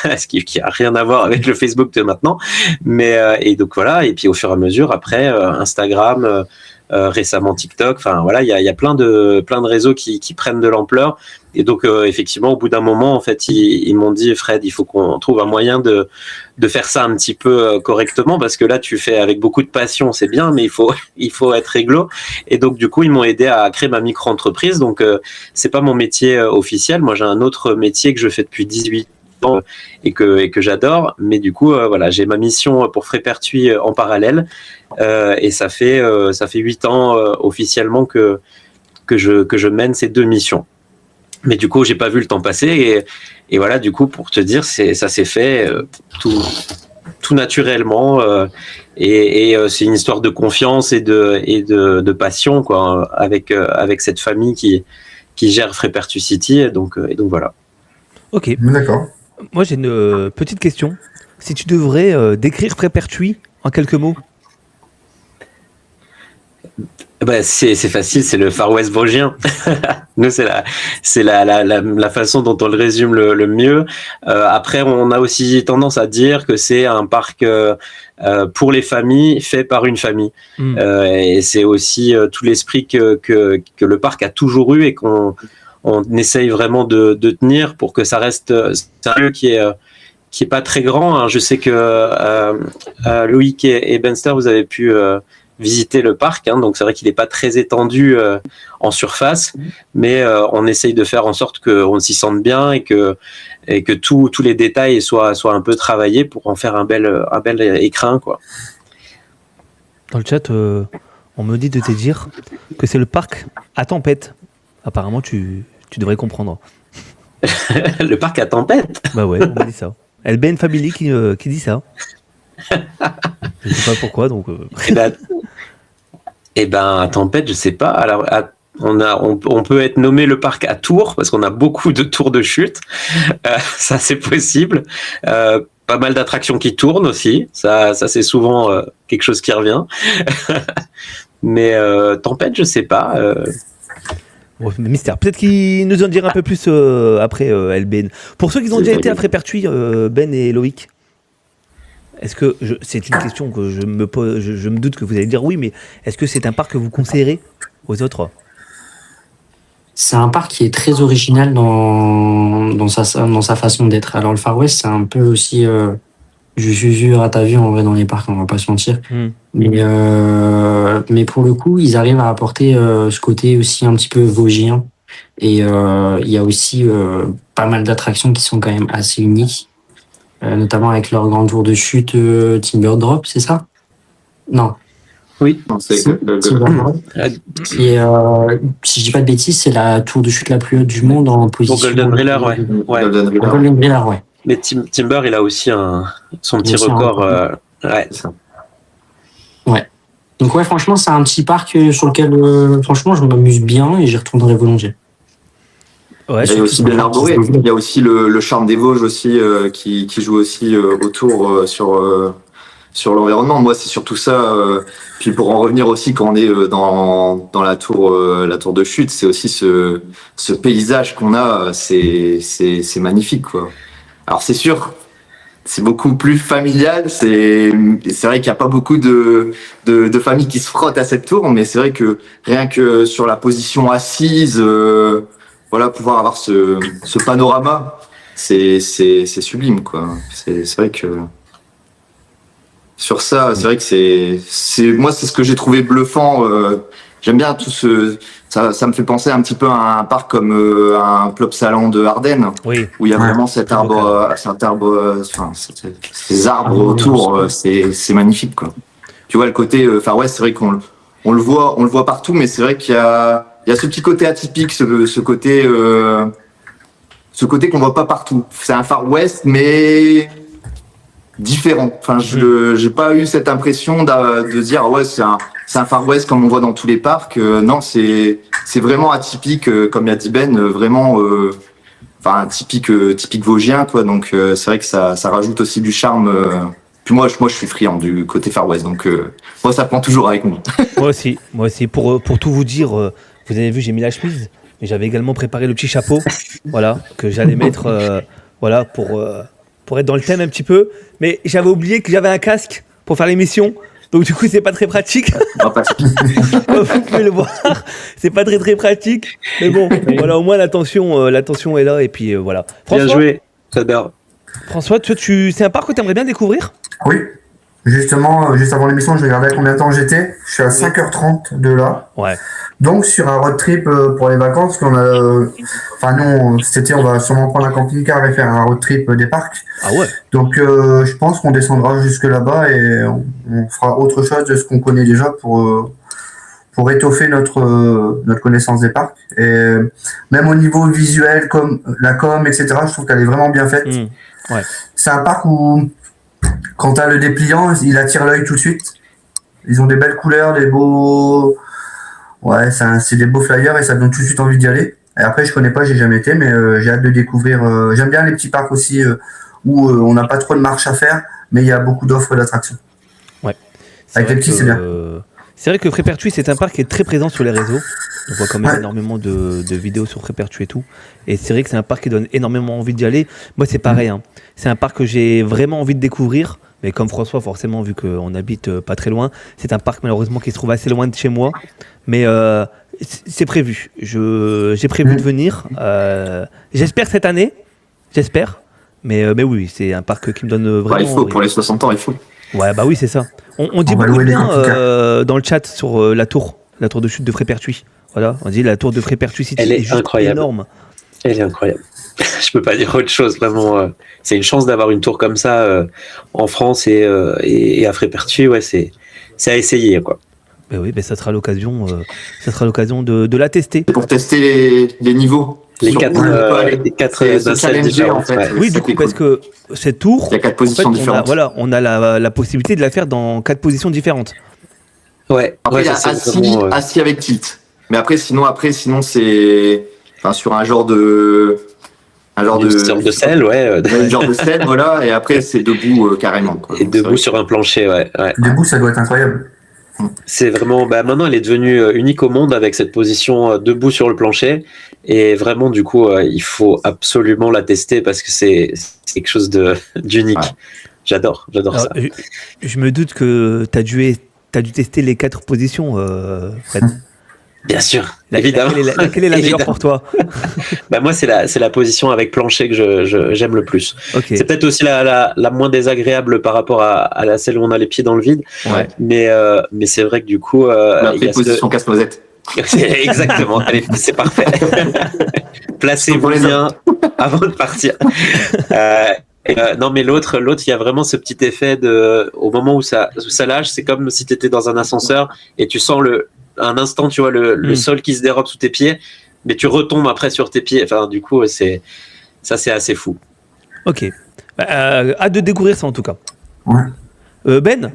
Ce qui a rien à voir avec le Facebook de maintenant. Mais, et donc voilà. Et puis, au fur et à mesure, après, Instagram... récemment TikTok, enfin voilà, il y a plein de réseaux qui prennent de l'ampleur. Et donc effectivement, au bout d'un moment, en fait, ils m'ont dit, Fred, il faut qu'on trouve un moyen de faire ça un petit peu correctement, parce que là, tu fais avec beaucoup de passion, c'est bien, mais il faut être réglo. Et donc du coup, ils m'ont aidé à créer ma micro-entreprise. Donc c'est pas mon métier officiel. Moi, j'ai un autre métier que je fais depuis 18 ans et que j'adore, mais du coup voilà, j'ai ma mission pour Frépertuis en parallèle, et ça fait 8 ans officiellement que je mène ces deux missions. Mais du coup, j'ai pas vu le temps passer, et voilà, du coup, pour te dire, ça s'est fait tout naturellement, et c'est une histoire de confiance et de passion, quoi, avec cette famille qui gère Frépertuis City, et donc voilà. Ok. D'accord. Moi, j'ai une petite question. Si tu devrais décrire Frépertuis en quelques mots. C'est facile, c'est le Far West vosgien. Nous, c'est la façon dont on le résume le mieux. Après, on a aussi tendance à dire que c'est un parc pour les familles, fait par une famille. Et c'est aussi tout l'esprit que le parc a toujours eu, et qu'on essaye vraiment de tenir pour que ça reste un lieu qui est pas très grand, hein. Je sais que Loïc et Benster, vous avez pu visiter le parc, hein, donc c'est vrai qu'il n'est pas très étendu en surface, mais on essaye de faire en sorte qu'on s'y sente bien, et que tous les détails soient un peu travaillés pour en faire un bel écrin, quoi. Dans le chat, on me dit de te dire que c'est le parc à tempête. Apparemment, tu devrais comprendre. Le parc à tempête. Bah ouais, on m'a dit ça. LBN Family qui dit ça. Je sais pas pourquoi, donc. À tempête, je sais pas. Alors, on peut être nommé le parc à tours, parce qu'on a beaucoup de tours de chute. Ça, c'est possible. Pas mal d'attractions qui tournent aussi. Ça c'est souvent quelque chose qui revient. Mais tempête, je sais pas. Mystère. Peut-être qu'il nous en dira un peu plus après, LBN. Pour ceux qui ont déjà été à Frépertuis, Ben et Loïc, est-ce que c'est une question que je me pose, je me doute que vous allez dire oui, mais est-ce que c'est un parc que vous conseillerez aux autres ? C'est un parc qui est très original dans sa façon d'être. Alors le Far West, c'est un peu aussi du usure à ta vue, en vrai, dans les parcs, on va pas se mentir. Mais pour le coup, ils arrivent à apporter ce côté aussi un petit peu vosgien. Et il y a aussi pas mal d'attractions qui sont quand même assez uniques, notamment avec leur grand tour de chute Timber Drop, c'est ça ? Non. Oui, c'est Timber Drop. Qui est, si je dis pas de bêtises, c'est la tour de chute la plus haute du monde en position. Golden Driller, ouais. Golden Driller, ouais. Mais Timber, il a aussi son petit record. Ouais. Ouais. Donc ouais, franchement, c'est un petit parc sur lequel, franchement, je m'amuse bien et j'y retournerai volontiers. Ouais, il y a aussi bien arboré. Il y a aussi le charme des Vosges aussi qui joue aussi autour sur l'environnement. Moi, c'est surtout ça. Puis pour en revenir aussi, quand on est dans la tour de chute, c'est aussi ce paysage qu'on a. C'est magnifique, quoi. Alors c'est sûr, c'est beaucoup plus familial. C'est vrai qu'il n'y a pas beaucoup de familles qui se frottent à cette tour, mais c'est vrai que rien que sur la position assise, voilà, pouvoir avoir ce panorama, c'est sublime, quoi. C'est vrai que sur ça, c'est vrai que moi, c'est ce que j'ai trouvé bluffant. J'aime bien tout ça me fait penser un petit peu à un parc comme un Plopsaland de Ardennes, oui. Où il y a vraiment ces arbres autour, c'est magnifique, quoi. Tu vois le côté, Far West, c'est vrai qu'on le voit partout, mais c'est vrai qu'il y a ce petit côté atypique, ce côté qu'on voit pas partout. C'est un Far West, mais différent. Enfin, j'ai pas eu cette impression de dire ouais, c'est un Far West comme on voit dans tous les parcs. Non, c'est vraiment atypique, comme l'a dit Ben, vraiment typique vosgien, quoi. Donc c'est vrai que ça rajoute aussi du charme. Puis moi je suis friand du côté Far West, donc moi ça prend toujours avec moi. Moi aussi. Pour tout vous dire, vous avez vu, j'ai mis la chemise, mais j'avais également préparé le petit chapeau, voilà, que j'allais mettre, voilà, pour être dans le thème un petit peu. Mais j'avais oublié que j'avais un casque pour faire l'émission. Donc du coup, c'est pas très pratique. Vous pouvez le voir. C'est pas très pratique. Mais bon, voilà, au moins l'attention est là. Et puis voilà. François, bien joué, j'adore. François, c'est un parc que tu aimerais bien découvrir ? Oui. Justement, juste avant l'émission, je regardais à combien de temps j'étais. Je suis à 5h30 de là. Ouais. Donc sur un road trip pour les vacances, nous cet été on va sûrement prendre un camping-car et faire un road trip des parcs. Ah ouais. Donc je pense qu'on descendra jusque là-bas et on fera autre chose de ce qu'on connaît déjà pour étoffer notre connaissance des parcs. Et même au niveau visuel, comme la com, etc., je trouve qu'elle est vraiment bien faite. Ouais. C'est un parc où quand tu as le dépliant, il attire l'œil tout de suite. Ils ont des belles couleurs, des beaux... Ouais, c'est des beaux flyers et ça donne tout de suite envie d'y aller. Et après, je connais pas, j'ai jamais été, mais j'ai hâte de découvrir. J'aime bien les petits parcs aussi où on n'a pas trop de marche à faire, mais il y a beaucoup d'offres d'attractions. Ouais. Avec les petits, c'est bien. C'est vrai que Frépertuis, c'est un parc qui est très présent sur les réseaux. On voit quand même énormément de vidéos sur Frépertuis et tout. Et c'est vrai que c'est un parc qui donne énormément envie d'y aller. Moi, c'est pareil. Hein. C'est un parc que j'ai vraiment envie de découvrir. Mais comme François, forcément, vu qu'on habite pas très loin, c'est un parc malheureusement qui se trouve assez loin de chez moi. Mais c'est prévu. J'ai prévu de venir. J'espère cette année. J'espère. Mais oui, c'est un parc qui me donne vraiment... il faut, pour les 60 ans, il faut. Ouais, bah oui, c'est ça. On dit beaucoup de bien dans le chat sur la tour de chute de Frépertuis. Voilà, on dit la tour de Frépertuis City. Elle est juste incroyable. Énorme. Elle est incroyable. Je peux pas dire autre chose, vraiment. C'est une chance d'avoir une tour comme ça en France et à Frépertuis. Ouais, c'est à essayer, quoi. Ben oui, ça sera l'occasion de la tester. Pour tester les niveaux. Les quatre salles différentes. En fait. Ouais. Oui, du coup, parce que cette tour, il y a 4 positions différentes. On a la possibilité de la faire dans 4 positions différentes. Ouais. Après, il y a assis avec tilt. Mais après, sinon c'est sur un genre de selle, ouais. Un genre de selle, voilà. Et après, c'est debout carrément. Quoi. Et debout sur un plancher, ouais. Debout, ça doit être incroyable. C'est vraiment, maintenant elle est devenue unique au monde avec cette position debout sur le plancher et vraiment du coup il faut absolument la tester parce que c'est quelque chose d'unique. Ouais. J'adore ça. Je me doute que t'as dû tester les 4 positions, Fred. Bien sûr, évidemment. Laquelle est la meilleure pour toi? Moi, c'est la position avec plancher que j'aime le plus. Okay. C'est peut-être aussi la moins désagréable par rapport à celle où on a les pieds dans le vide. Ouais. Mais c'est vrai que du coup... la position casse-noisette. Exactement, allez, c'est parfait. Placez-vous bien avant de partir. Non, mais l'autre, il y a vraiment ce petit effet au moment où ça lâche, c'est comme si tu étais dans un ascenseur et tu sens un instant, tu vois le sol qui se dérobe sous tes pieds, mais tu retombes après sur tes pieds. Enfin, du coup, c'est assez fou. Ok. Hâte de découvrir ça en tout cas. Ouais. Ben,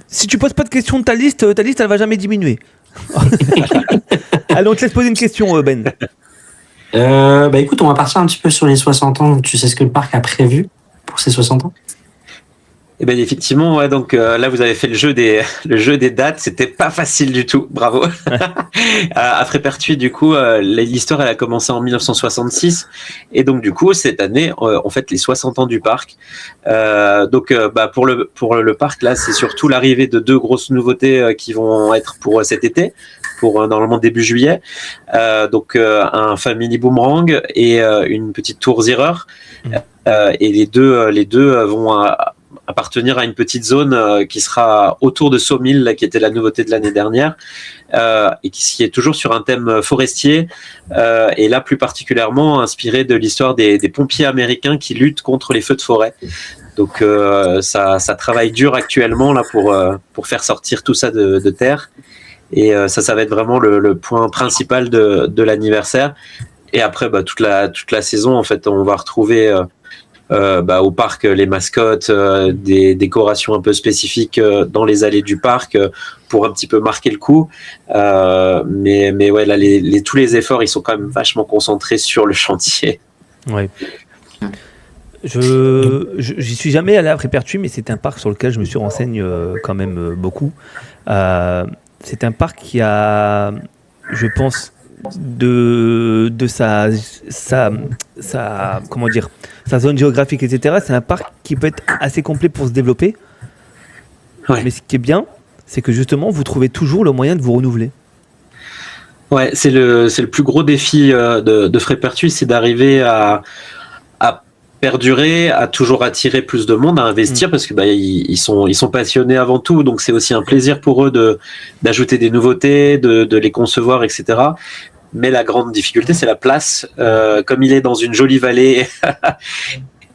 si tu poses pas de questions de ta liste elle va jamais diminuer. Allez, on te laisse poser une question, Ben. Écoute, on va partir un petit peu sur les 60 ans. Tu sais ce que le parc a prévu pour ses 60 ans ? Eh ben effectivement, ouais, donc là vous avez fait le jeu des dates, c'était pas facile du tout, bravo. À Frépertuis, du coup, l'histoire elle a commencé en 1966 et donc du coup cette année on fête les 60 ans du parc. Donc pour le parc là, c'est surtout l'arrivée de 2 grosses nouveautés qui vont être pour cet été, pour normalement début juillet. Donc un Family Boomerang et une petite tour Zierer. Et les deux vont appartenir à une petite zone qui sera autour de Sawmill, là, qui était la nouveauté de l'année dernière, et qui est toujours sur un thème forestier, et là plus particulièrement inspiré de l'histoire des pompiers américains qui luttent contre les feux de forêt. Donc ça travaille dur actuellement là pour faire sortir tout ça de terre, et ça va être vraiment le point principal de l'anniversaire. Et après toute la saison en fait on va retrouver au parc les mascottes, des décorations un peu spécifiques dans les allées du parc pour un petit peu marquer le coup. Mais ouais, là tous les efforts ils sont quand même vachement concentrés sur le chantier. Ouais. J'y suis jamais allé à Frépertuis, mais c'est un parc sur lequel je me suis renseigné quand même beaucoup. C'est un parc qui a, je pense, de sa comment dire, sa zone géographique, etc. C'est un parc qui peut être assez complet pour se développer. Ouais. Mais ce qui est bien, c'est que justement vous trouvez toujours le moyen de vous renouveler. Ouais, c'est le plus gros défi de Frépertuis, c'est d'arriver à perdurer, à toujours attirer plus de monde, à investir, parce que ils sont passionnés avant tout, donc c'est aussi un plaisir pour eux d'ajouter des nouveautés, de les concevoir, etc. Mais la grande difficulté, c'est la place. Comme il est dans une jolie vallée,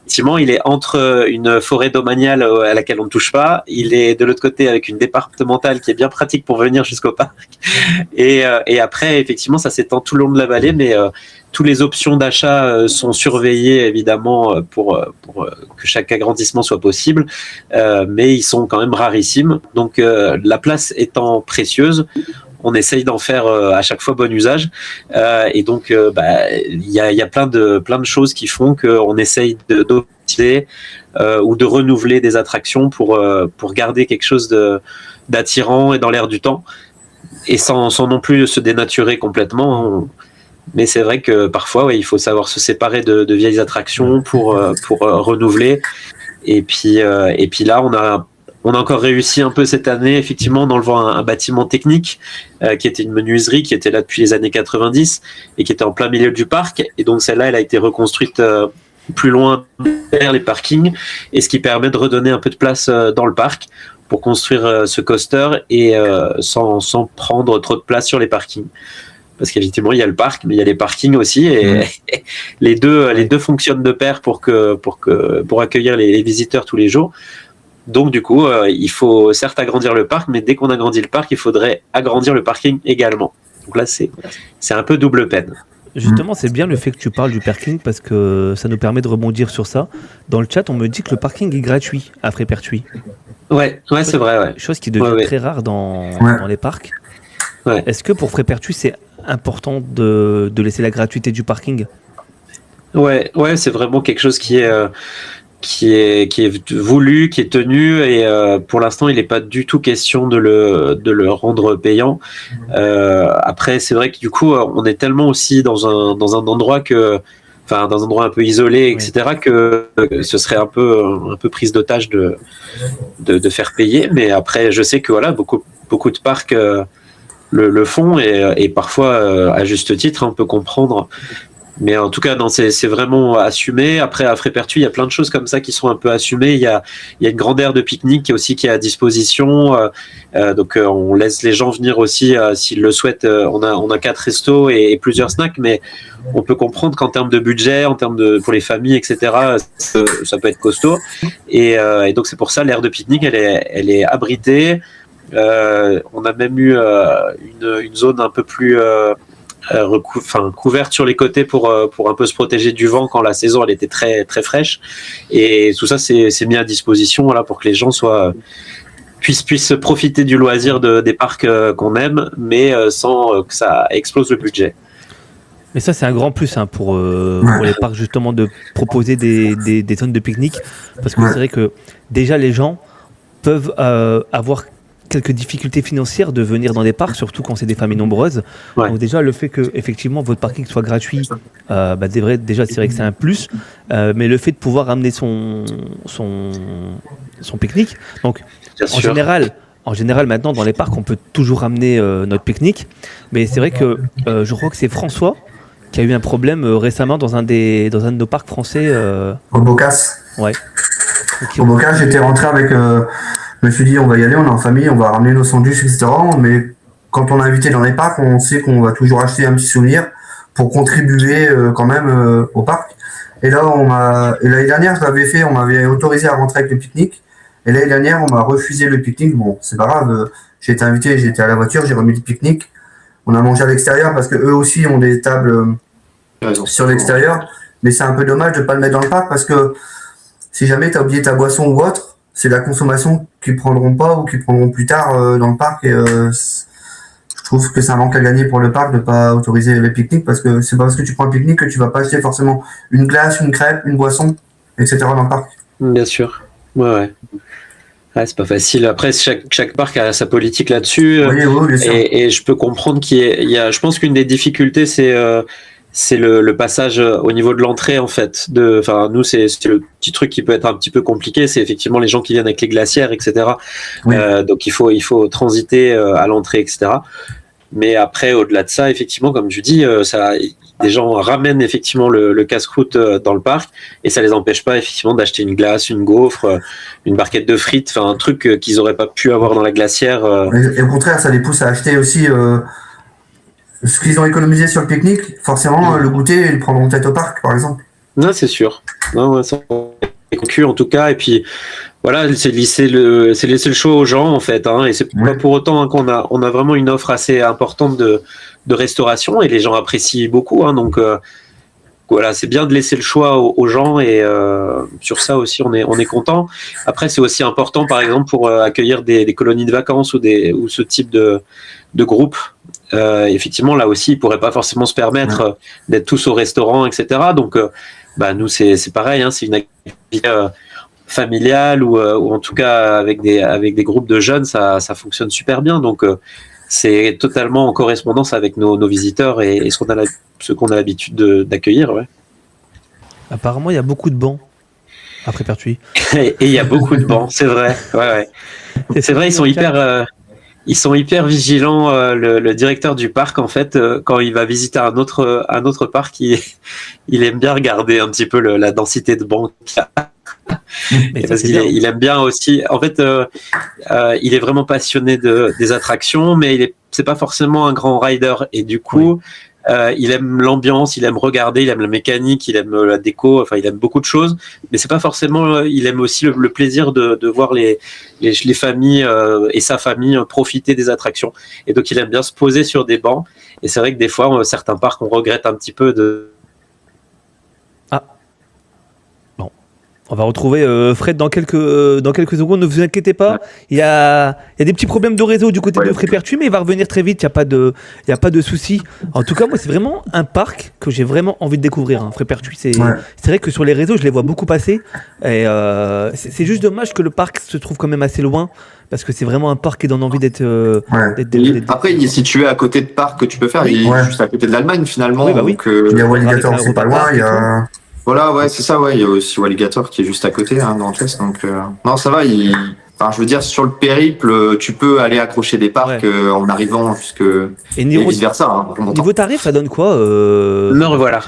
effectivement, il est entre une forêt domaniale à laquelle on ne touche pas. Il est de l'autre côté avec une départementale qui est bien pratique pour venir jusqu'au parc. Et après, effectivement, ça s'étend tout le long de la vallée, mais toutes les options d'achat sont surveillées, évidemment, pour que chaque agrandissement soit possible. Mais ils sont quand même rarissimes. Donc, la place étant précieuse, on essaye d'en faire à chaque fois bon usage, et donc il y a plein de choses qui font qu'on essaye d'optimiser ou de renouveler des attractions pour garder quelque chose d'attirant et dans l'air du temps, et sans non plus se dénaturer complètement. Mais c'est vrai que parfois il faut savoir se séparer de vieilles attractions pour renouveler, et puis là on a encore réussi un peu cette année, effectivement, en enlevant un bâtiment technique qui était une menuiserie qui était là depuis les années 90 et qui était en plein milieu du parc. Et donc celle-là, elle a été reconstruite plus loin vers les parkings, et ce qui permet de redonner un peu de place dans le parc pour construire ce coaster et sans prendre trop de place sur les parkings. Parce qu'effectivement, il y a le parc, mais il y a les parkings aussi, et les deux fonctionnent de pair pour accueillir les visiteurs tous les jours. Donc du coup, il faut certes agrandir le parc, mais dès qu'on agrandit le parc, il faudrait agrandir le parking également. Donc là, c'est un peu double peine. Justement, c'est bien le fait que tu parles du parking, parce que ça nous permet de rebondir sur ça. Dans le chat, on me dit que le parking est gratuit à Frépertuis. Ouais, c'est vrai. Ouais. Chose qui devient très rare dans les parcs. Ouais. Est-ce que pour Frépertuis, c'est important de laisser la gratuité du parking ? Ouais, c'est vraiment quelque chose qui est voulu, qui est tenu, et pour l'instant il n'est pas du tout question de le rendre payant. Après c'est vrai que du coup on est tellement aussi dans un endroit dans un endroit un peu isolé, etc., que ce serait un peu prise d'otage de faire payer. Mais après je sais que voilà, beaucoup de parcs le font, et parfois à juste titre, on peut comprendre. Mais en tout cas, non, c'est vraiment assumé. Après, à Frépertuis, il y a plein de choses comme ça qui sont un peu assumées. Il y a une grande aire de pique-nique qui est à disposition. Donc, on laisse les gens venir aussi s'ils le souhaitent. On a 4 restos et plusieurs snacks, mais on peut comprendre qu'en termes de budget, pour les familles, etc., ça peut être costaud. Et donc, c'est pour ça l'aire de pique-nique, elle est abritée. On a même eu une zone un peu plus couverte sur les côtés pour un peu se protéger du vent quand la saison elle était très très fraîche, et tout ça c'est mis à disposition, voilà, pour que les gens puissent profiter du loisir des parcs qu'on aime, mais sans que ça explose le budget. Mais ça, c'est un grand plus pour les parcs, justement, de proposer des zones de pique-nique. Parce que c'est vrai que déjà, les gens peuvent avoir quelques difficultés financières de venir dans des parcs, surtout quand c'est des familles nombreuses. Ouais. Donc déjà, le fait que effectivement votre parking soit gratuit, déjà, c'est vrai que c'est un plus. Mais le fait de pouvoir amener son pique-nique. Donc, en général, maintenant, dans les parcs, on peut toujours ramener notre pique-nique. Mais c'est vrai que je crois que c'est François qui a eu un problème récemment dans un de nos parcs français. Au Bocas. Ouais. Au Bocas, j'étais rentré avec... je me suis dit, on va y aller, on est en famille, on va ramener nos sandwichs, etc. Mais quand on est invité dans les parcs, on sait qu'on va toujours acheter un petit souvenir pour contribuer quand même au parc. Et là, l'année dernière, je l'avais fait, on m'avait autorisé à rentrer avec le pique-nique. Et l'année dernière, on m'a refusé le pique-nique. Bon, c'est pas grave, j'ai été invité, j'étais à la voiture, j'ai remis le pique-nique. On a mangé à l'extérieur parce que eux aussi ont des tables sur l'extérieur. Mais c'est un peu dommage de pas le mettre dans le parc parce que si jamais tu as oublié ta boisson ou autre, c'est la consommation qu'ils prendront pas ou qu'ils prendront plus tard dans le parc. Et je trouve que c'est un manque à gagner pour le parc de pas autoriser les pique-niques parce que c'est pas parce que tu prends un pique-nique que tu vas pas acheter forcément une glace, une crêpe, une boisson, etc. dans le parc. Bien sûr. Ouais. Ouais, c'est pas facile. Après, chaque parc a sa politique là-dessus. Oui, bien sûr. Et je peux comprendre qu'il y a. Je pense qu'une des difficultés, c'est le passage au niveau de l'entrée, en fait. Nous, c'est le petit truc qui peut être un petit peu compliqué. C'est effectivement les gens qui viennent avec les glacières, etc. Oui. Donc, il faut transiter à l'entrée, etc. Mais après, au-delà de ça, effectivement, comme tu dis, des gens ramènent effectivement le casse-croûte dans le parc et ça les empêche pas effectivement d'acheter une glace, une gaufre, une barquette de frites, un truc qu'ils auraient pas pu avoir dans la glacière. Et au contraire, ça les pousse à acheter aussi ce qu'ils ont économisé sur le pique-nique. Forcément, le goûter, ils le prendront peut-être au parc, par exemple. Non, c'est sûr. Non, ça est concu en tout cas. Et puis voilà, c'est laisser le choix aux gens en fait. Et c'est pas pour autant qu'on a vraiment une offre assez importante de restauration et les gens apprécient beaucoup. Donc voilà, c'est bien de laisser le choix aux gens et sur ça aussi on est content. Après, c'est aussi important, par exemple, pour accueillir des colonies de vacances ou ce type de groupe. Effectivement, là aussi, ils pourraient pas forcément se permettre d'être tous au restaurant, etc. Donc, nous, c'est pareil. C'est une activité familiale ou en tout cas avec des groupes de jeunes, ça fonctionne super bien. Donc, c'est totalement en correspondance avec nos visiteurs et ce qu'on a l'habitude d'accueillir. Ouais. Apparemment, il y a beaucoup de bancs à Frépertuis. Et il y a beaucoup de bancs, c'est vrai. Ouais. C'est vrai, ils sont hyper vigilants. Le directeur du parc, en fait, quand il va visiter un autre parc, il aime bien regarder un petit peu la densité de bancs qu'il y a. Parce qu'il aime bien aussi. En fait, il est vraiment passionné des attractions, mais c'est pas forcément un grand rider. Et du coup, il aime l'ambiance, il aime regarder, il aime la mécanique, il aime la déco. Enfin, il aime beaucoup de choses. Mais c'est pas forcément. Il aime aussi le plaisir de voir les familles et sa famille profiter des attractions. Et donc, il aime bien se poser sur des bancs. Et c'est vrai que des fois, certains parcs, on regrette un petit peu de. On va retrouver Fred dans quelques secondes, ne vous inquiétez pas. Il y a des petits problèmes de réseau du côté de Frépertuis, mais il va revenir très vite, il n'y a pas de souci. En tout cas, moi, c'est vraiment un parc que j'ai vraiment envie de découvrir. Frépertuis, c'est vrai que sur les réseaux, je les vois beaucoup passer. Et c'est juste dommage que le parc se trouve quand même assez loin, parce que c'est vraiment un parc qui donne envie d'être... Après, il est situé à côté de parcs que tu peux faire. Il est juste à côté de l'Allemagne, finalement. Oui, donc, il y a Walligator aussi pas loin, il y a... Voilà, c'est ça, il y a aussi Walligator qui est juste à côté, dans l'Est, donc non, ça va, je veux dire, sur le périple, tu peux aller accrocher des parcs en arrivant et vice-versa. Niveau tarif, ça donne quoi Me revoilà.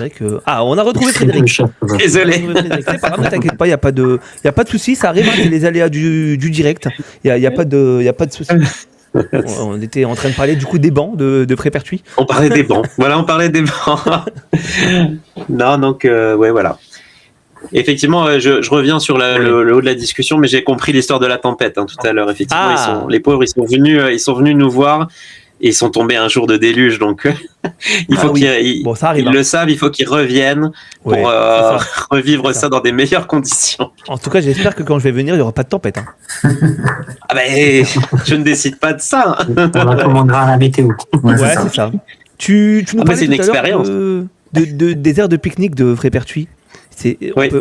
On a retrouvé Frédéric. Désolé. C'est pas grave, ne t'inquiète pas, il n'y a pas de souci, ça arrive, c'est les aléas du direct, il n'y a pas de souci. On était en train de parler du coup des bancs de Frépertuis. On parlait des bancs. On parlait des bancs. Non, donc voilà. Effectivement, je reviens sur le haut de la discussion, mais j'ai compris l'histoire de la tempête tout à l'heure. Effectivement, les pauvres, ils sont venus nous voir. Et ils sont tombés un jour de déluge, donc il faut qu'ils le savent, il faut qu'ils reviennent pour revivre ça dans des meilleures conditions. En tout cas, j'espère que quand je vais venir, il n'y aura pas de tempête. Je ne décide pas de ça. On recommandera la météo. C'est ça. Tu nous parlais c'est une expérience. des aires de pique-nique de Frépertuis.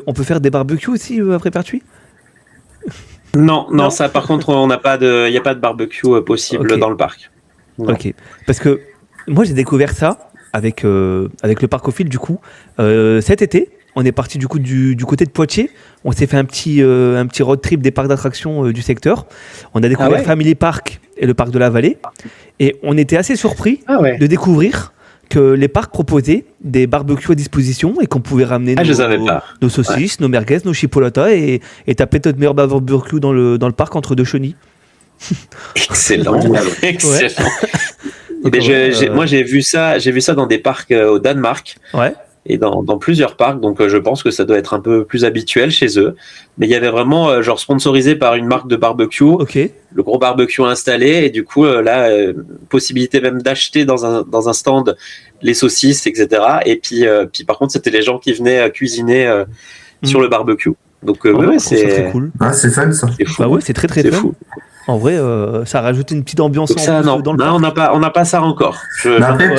On peut faire des barbecues aussi à Frépertuis? Non, ça par contre, il n'y a pas de barbecue possible dans le parc. Non. Ok, parce que moi j'ai découvert ça avec le parc au fil du coup. Cet été, on est parti du coup du côté de Poitiers. On s'est fait un petit road trip des parcs d'attractions du secteur. On a découvert Family Park et le parc de la Vallée. Et on était assez surpris de découvrir que les parcs proposaient des barbecues à disposition et qu'on pouvait ramener nos saucisses, nos merguez, nos chipolatas et taper notre meilleur barbecue dans le parc entre deux chenilles. Excellent. Moi j'ai vu ça dans des parcs au Danemark. Ouais. Et dans plusieurs parcs, donc je pense que ça doit être un peu plus habituel chez eux. Mais il y avait vraiment genre sponsorisé par une marque de barbecue, le gros barbecue installé, et du coup possibilité même d'acheter dans un stand les saucisses, etc. Et puis par contre c'était les gens qui venaient cuisiner sur le barbecue. Donc c'est très cool. C'est fun ça. C'est fou. C'est très très fun. Fou. En vrai, ça a rajouté une petite ambiance dans le parc. On n'a pas ça encore. Après,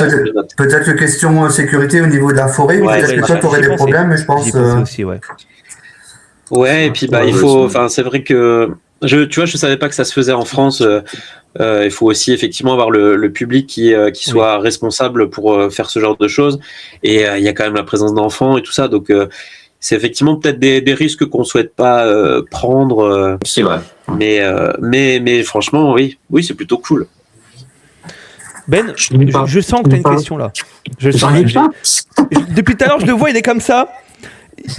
peut-être que question sécurité au niveau de la forêt, peut-être que toi, tu aurais des problèmes, je pense. Aussi, ouais, et puis il faut. Enfin, c'est vrai que je savais pas que ça se faisait en France. Il faut aussi effectivement avoir le public qui soit responsable pour faire ce genre de choses. Et il y a quand même la présence d'enfants et tout ça, donc. C'est effectivement peut-être des risques qu'on souhaite pas prendre. C'est vrai. Mais franchement, oui, c'est plutôt cool. Ben, je sens que tu as une question là. Depuis tout à l'heure, je le vois, il est comme ça.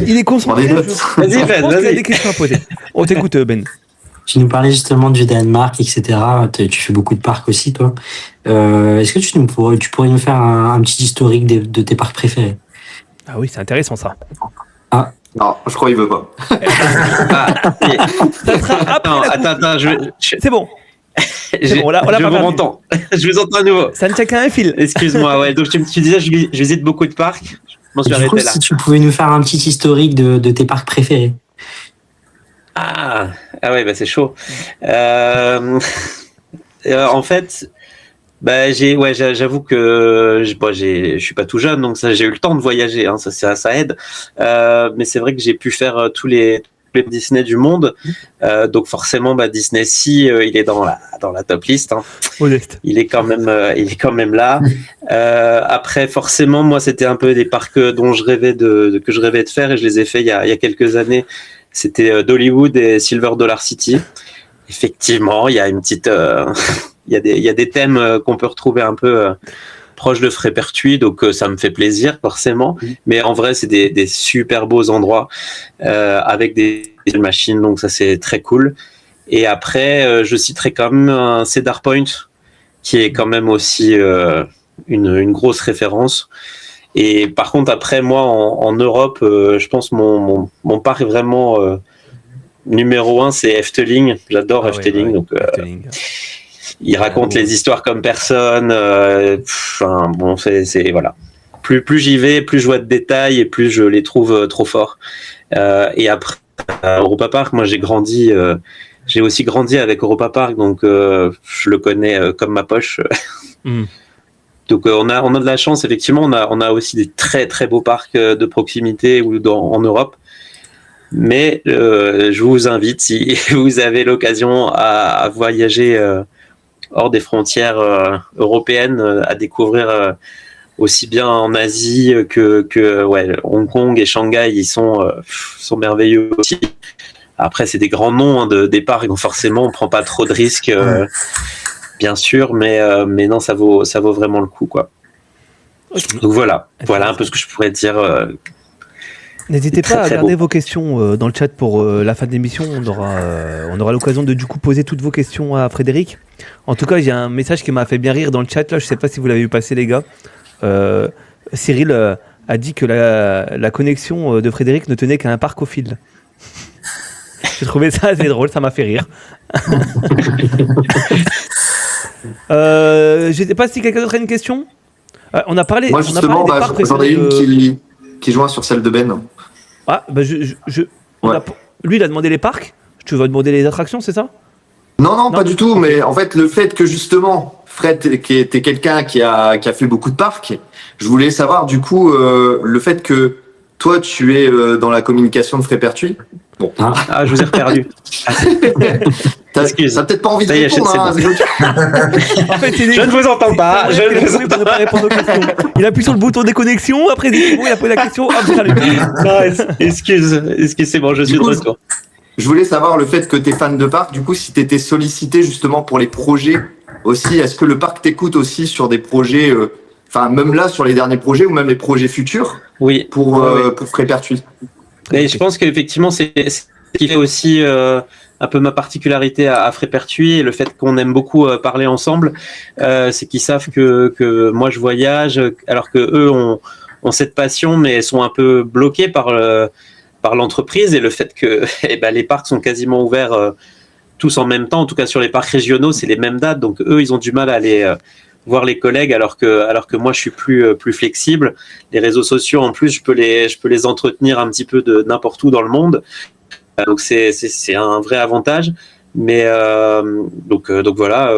Il est concentré. Vas-y, Ben, il a des questions à poser. On t'écoute, Ben. Tu nous parlais justement du Danemark, etc. Tu fais beaucoup de parcs aussi, toi. Est-ce que tu pourrais nous faire un petit historique de tes parcs préférés? Ah oui, c'est intéressant ça. Ah. Non, je crois qu'il veut pas. Ça sera après. Attends, c'est bon. C'est bon, là, je vous entends. Je vous entends à nouveau. Ça ne tient qu'à un fil. Excuse-moi, ouais. Donc tu disais, je visite beaucoup de parcs. Je m'en suis arrêté là. Si tu pouvais nous faire un petit historique de tes parcs préférés. Ah ouais, c'est chaud. En fait. J'avoue que je suis pas tout jeune, donc ça, j'ai eu le temps de voyager, hein, ça aide. Mais c'est vrai que j'ai pu faire tous les Disney du monde, donc forcément, Disney Sea, il est dans la top list. Hein. Il est quand même là. Après, forcément, moi, c'était un peu des parcs dont je rêvais que je rêvais de faire, et je les ai fait il y a quelques années. C'était Dollywood et Silver Dollar City. Effectivement, il y a une petite il y a des thèmes qu'on peut retrouver un peu proches de Frépertuis, donc ça me fait plaisir forcément. Mais en vrai, c'est des super beaux endroits avec des machines, donc ça c'est très cool. Et après, je citerai quand même un Cedar Point, qui est quand même aussi une grosse référence. Et par contre, après, moi, en Europe, je pense mon parc est vraiment numéro 1, c'est Efteling. J'adore Efteling, donc Efteling. Il raconte les histoires comme personne. C'est voilà. Plus j'y vais, plus je vois de détails et plus je les trouve trop forts. Et après, Europa Park, moi j'ai aussi grandi avec Europa Park, donc je le connais comme ma poche. Donc on a de la chance, effectivement. On a aussi des très très beaux parcs de proximité en Europe. Mais je vous invite, si vous avez l'occasion à voyager hors des frontières européennes, à découvrir aussi bien en Asie que Hong Kong et Shanghai, ils sont merveilleux aussi. Après, c'est des grands noms des parcs, donc forcément, on prend pas trop de risques, bien sûr, mais non, ça vaut vraiment le coup, quoi. Okay. Donc voilà un peu ce que je pourrais dire. N'hésitez pas à garder vos questions dans le chat pour la fin de l'émission. On aura l'occasion de du coup poser toutes vos questions à Frédéric. En tout cas, j'ai un message qui m'a fait bien rire dans le chat là. Je sais pas si vous l'avez vu passer, les gars. Cyril a dit que la connexion de Frédéric ne tenait qu'à un parc au fil. J'ai trouvé ça assez drôle, ça m'a fait rire. Je sais pas si quelqu'un d'autre a une question. On a parlé. Moi justement, j'en ai une qui joint sur celle de Ben. Ah, lui, il a demandé les parcs. Tu vas demander les attractions, c'est ça ? Non, pas du tout. Mais en fait, le fait que justement Fred, t'es quelqu'un qui a fait beaucoup de parcs. Je voulais savoir du coup le fait que toi tu es dans la communication de Frépertuis. Bon. Ah, je vous ai perdu. T'as peut-être pas envie de répondre. En fait, je ne vous entends pas. Je ne vous entends pas répondre aux questions. Il appuie sur le bouton des connexions. Après, il a posé la question. Excusez-moi, je suis de retour. Je voulais savoir le fait que tu es fan de parc, du coup, si tu étais sollicité justement pour les projets aussi, est-ce que le parc t'écoute aussi sur des projets, même là, sur les derniers projets ou même les projets futurs pour Frépertuis? Et je pense qu'effectivement, c'est ce qui fait aussi un peu ma particularité à Frépertuis et le fait qu'on aime beaucoup parler ensemble, c'est qu'ils savent que moi je voyage, alors que eux ont cette passion, mais sont un peu bloqués par l'entreprise et le fait que les parcs sont quasiment ouverts tous en même temps. En tout cas, sur les parcs régionaux, c'est les mêmes dates. Donc, eux, ils ont du mal à aller voir les collègues alors que moi, je suis plus flexible. Les réseaux sociaux, en plus, je peux les entretenir un petit peu de n'importe où dans le monde. Donc, c'est un vrai avantage. Mais donc voilà,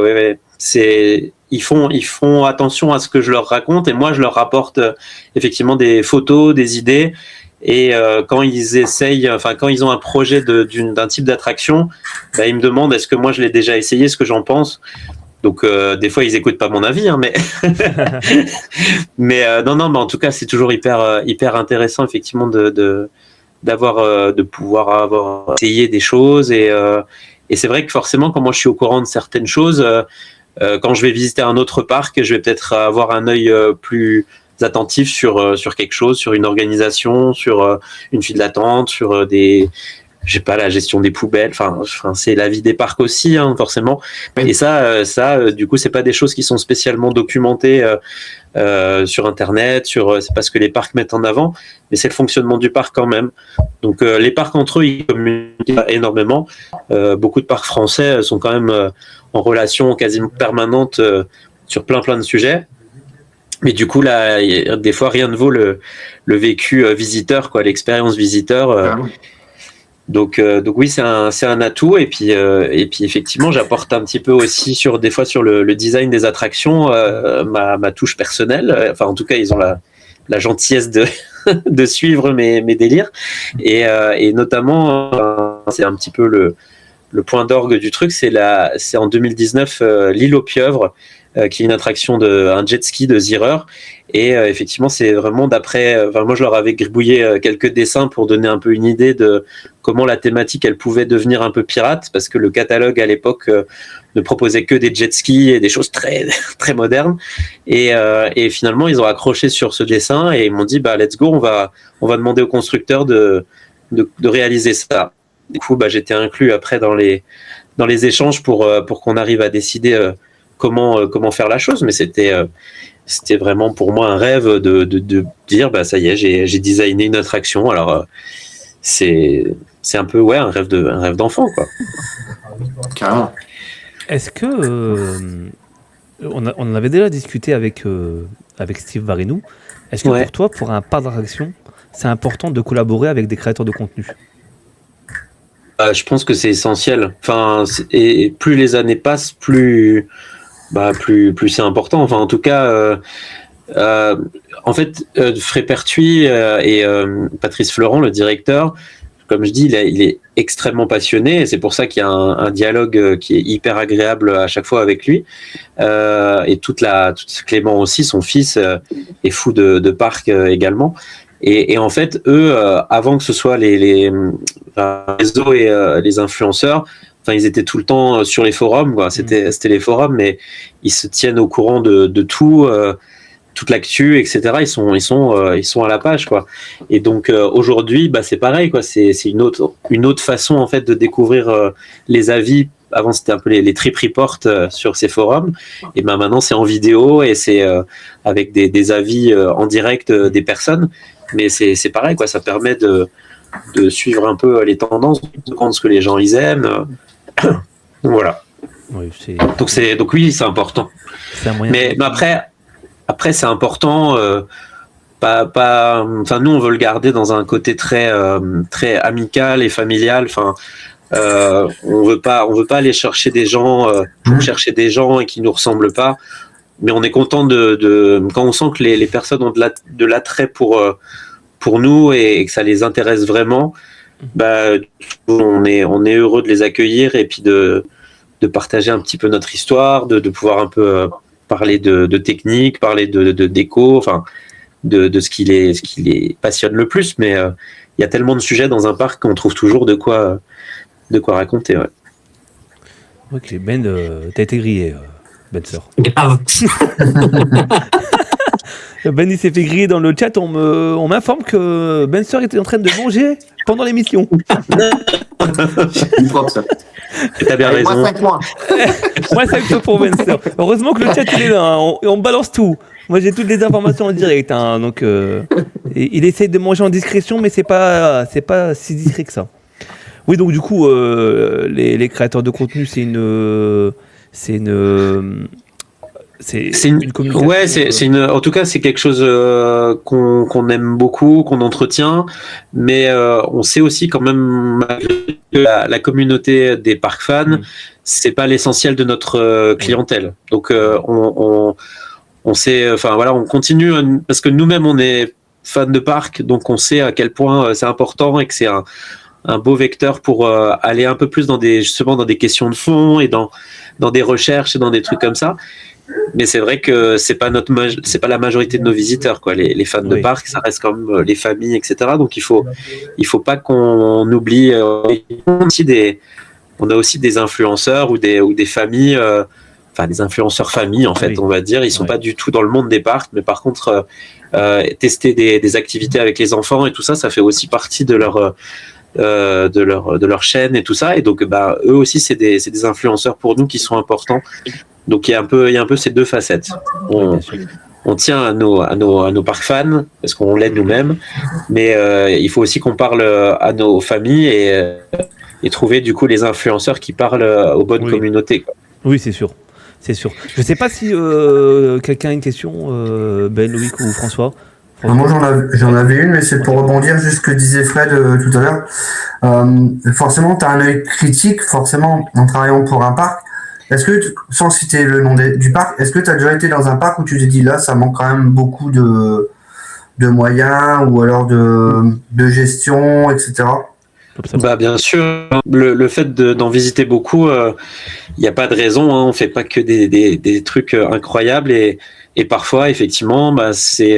ils font attention à ce que je leur raconte et moi, je leur rapporte effectivement des photos, des idées. Et quand ils ont un projet d'un type d'attraction, ils me demandent est-ce que moi je l'ai déjà essayé, ce que j'en pense. Donc des fois ils écoutent pas mon avis, hein, mais non, mais en tout cas c'est toujours hyper intéressant effectivement de pouvoir avoir essayé des choses et c'est vrai que forcément quand moi je suis au courant de certaines choses, quand je vais visiter un autre parc, je vais peut-être avoir un œil plus attentif sur quelque chose, sur une organisation, sur une file d'attente, sur la gestion des poubelles. Enfin, c'est la vie des parcs aussi, hein, forcément. Oui. Et ça, du coup, c'est pas des choses qui sont spécialement documentées sur Internet. C'est pas ce que les parcs mettent en avant, mais c'est le fonctionnement du parc quand même. Donc, les parcs entre eux, ils communiquent énormément. Beaucoup de parcs français sont quand même en relation quasiment permanente sur plein de sujets. Mais du coup, là, des fois, rien ne vaut le vécu visiteur, quoi, l'expérience visiteur. Donc oui, c'est un atout. Et puis effectivement, j'apporte un petit peu aussi des fois sur le design des attractions, ma touche personnelle. Enfin, en tout cas, ils ont la gentillesse de suivre mes délires. Et notamment, c'est un petit peu le point d'orgue du truc. C'est en 2019, l'île aux pieuvres. Qui est une attraction un jet ski de Zierer et effectivement c'est vraiment moi je leur avais gribouillé quelques dessins pour donner un peu une idée de comment la thématique elle pouvait devenir un peu pirate parce que le catalogue à l'époque ne proposait que des jet skis et des choses très très modernes et finalement ils ont accroché sur ce dessin et ils m'ont dit let's go, on va demander au constructeur de réaliser ça. Du coup j'étais inclus après dans les échanges pour qu'on arrive à décider comment faire la chose, mais c'était vraiment pour moi un rêve de dire ça y est, j'ai designé une attraction. Alors c'est un peu un rêve d'enfant quoi. Carrément. Est-ce que on en avait déjà discuté avec Steve Varinou. Est-ce que pour toi, pour un parc d'attraction, c'est important de collaborer avec des créateurs de contenu? Je pense que c'est essentiel. Enfin, et plus les années passent, plus c'est important. Enfin, en tout cas, en fait, Frépertuis et Patrice Florent, le directeur, comme je dis, il est extrêmement passionné et c'est pour ça qu'il y a un dialogue qui est hyper agréable à chaque fois avec lui. Et Clément aussi, son fils, est fou de parc également. Et en fait, eux, avant que ce soit les réseaux et les influenceurs, ils étaient tout le temps sur les forums, quoi. C'était les forums, mais ils se tiennent au courant de tout, toute l'actu, etc. Ils sont à la page, quoi. Et donc aujourd'hui, c'est pareil, quoi. C'est une autre façon en fait de découvrir les avis. Avant, c'était un peu les trip reports sur ces forums, et maintenant c'est en vidéo et c'est avec des avis en direct des personnes. Mais c'est pareil, quoi. Ça permet de suivre un peu les tendances, de comprendre ce que les gens ils aiment. Voilà. Oui, donc oui, c'est important. C'est un moyen. Mais après c'est important. Nous, on veut le garder dans un côté très très amical et familial. On veut pas aller chercher des gens pour chercher des gens et qui nous ressemblent pas. Mais on est content quand on sent que les personnes ont de l'attrait pour nous et que ça les intéresse vraiment. On est heureux de les accueillir et puis de partager un petit peu notre histoire, de pouvoir un peu parler de technique, parler de déco, enfin de ce qui les passionne le plus. Mais il y a tellement de sujets dans un parc qu'on trouve toujours de quoi raconter. Ouais. Ok, Ben, t'as été grillé, Ben Sœur. Grave. Ben, il s'est fait griller dans le chat. On m'informe que Ben Sœur était en train de manger pendant l'émission. Une propre, ça. T'as bien raison. Moi, 5 points. Moi, 5 points pour Ben Sœur. Heureusement que le chat, il est là. On balance tout. Moi, j'ai toutes les informations en direct. Donc, il essaye de manger en discrétion, mais c'est pas si discret que ça. Oui, donc du coup, les créateurs de contenu, c'est une communication. Ouais, en tout cas, c'est quelque chose qu'on aime beaucoup, qu'on entretient, mais on sait aussi quand même que la communauté des parcs fans, c'est pas l'essentiel de notre clientèle. Donc on sait, enfin voilà, on continue parce que nous-mêmes on est fans de parcs, donc on sait à quel point c'est important et que c'est un beau vecteur pour aller un peu plus dans des questions de fond et dans des recherches et dans des trucs comme ça. Mais c'est vrai que c'est pas la majorité de nos visiteurs, quoi. Les fans de parc, ça reste quand même les familles, etc. Donc il faut pas qu'on oublie. On a aussi des influenceurs ou des familles, enfin des influenceurs familles en fait, on va dire. Ils sont pas du tout dans le monde des parcs, mais par contre tester des activités avec les enfants et tout ça, ça fait aussi partie de leur chaîne et tout ça. Et donc eux aussi c'est des influenceurs pour nous qui sont importants. Donc il y a un peu ces deux facettes. On tient à nos parcs fans parce qu'on l'aide nous-mêmes, mais il faut aussi qu'on parle à nos familles et trouver du coup les influenceurs qui parlent aux bonnes communautés, quoi. Oui, c'est sûr. Je sais pas si quelqu'un a une question, Ben, Loïc ou François. Moi j'en avais une, mais c'est pour rebondir juste ce que disait Fred tout à l'heure. Forcément, tu as un œil critique, forcément, en travaillant pour un parc. Est-ce que, sans citer le nom du parc, est-ce que tu as déjà été dans un parc où tu t'es dit là, ça manque quand même beaucoup de moyens ou alors de gestion, etc. Bien sûr, le fait d'en visiter beaucoup, il n'y a pas de raison, hein, on fait pas que des trucs incroyables et parfois effectivement c'est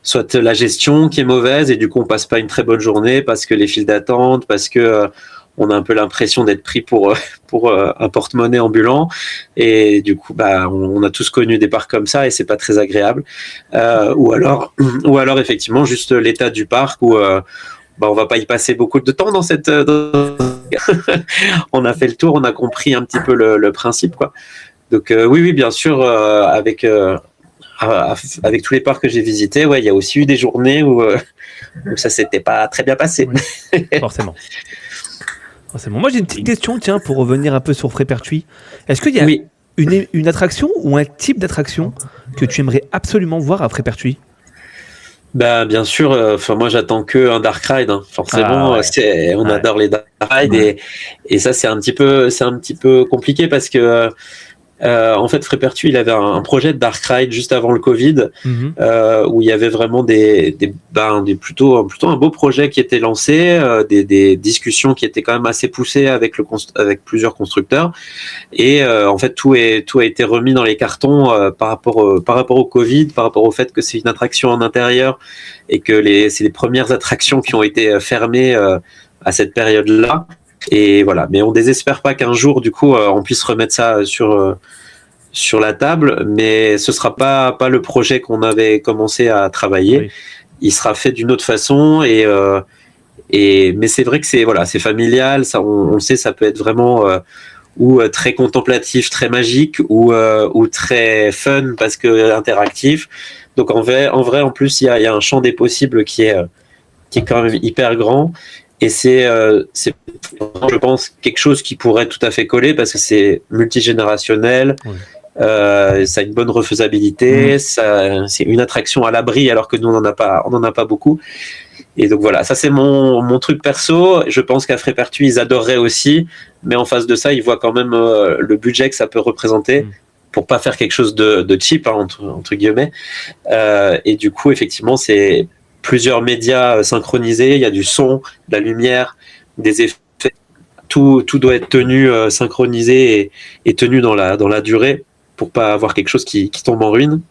soit la gestion qui est mauvaise et du coup on passe pas une très bonne journée parce que les files d'attente, parce que on a un peu l'impression d'être pris pour un porte-monnaie ambulant et du coup on a tous connu des parcs comme ça et c'est pas très agréable, ou alors effectivement juste l'état du parc où on va pas y passer beaucoup de temps dans cette on a fait le tour, on a compris un petit peu le principe, quoi. Donc oui bien sûr, avec tous les parcs que j'ai visités, il y a aussi eu des journées où ça s'était pas très bien passé. Oui, forcément. Moi j'ai une petite question, tiens, pour revenir un peu sur Frépertuis. Est-ce qu'il y a une attraction ou un type d'attraction que tu aimerais absolument voir à Frépertuis ? Bien sûr, moi j'attends que un dark ride, hein. Forcément. On adore les dark rides et ça c'est un petit peu compliqué parce que en fait Frépertuis il avait un projet de dark ride juste avant le Covid, où il y avait vraiment plutôt un beau projet qui était lancé, des discussions qui étaient quand même assez poussées avec plusieurs constructeurs et en fait tout a été remis dans les cartons par rapport au Covid, par rapport au fait que c'est une attraction en intérieur et que c'est les premières attractions qui ont été fermées à cette période-là. Et voilà, mais on désespère pas qu'un jour, du coup, on puisse remettre ça sur la table, mais ce sera pas le projet qu'on avait commencé à travailler. Oui. Il sera fait d'une autre façon mais c'est vrai que c'est familial, ça, on sait, ça peut être vraiment ou très contemplatif, très magique, ou très fun parce que interactif. Donc en vrai, en plus, il y a un champ des possibles qui est quand même hyper grand. Et c'est, je pense, quelque chose qui pourrait tout à fait coller parce que c'est multigénérationnel, ça a une bonne refaisabilité, c'est une attraction à l'abri alors que nous on n'en a pas beaucoup. Et donc voilà, ça c'est mon truc perso. Je pense qu'à Frépertuis, ils adoreraient aussi, mais en face de ça, ils voient quand même le budget que ça peut représenter pour pas faire quelque chose de cheap, hein, entre guillemets. Et du coup, effectivement, c'est plusieurs médias synchronisés. Il y a du son, de la lumière, des effets. Tout doit être tenu, synchronisé et tenu dans la durée pour pas avoir quelque chose qui tombe en ruine.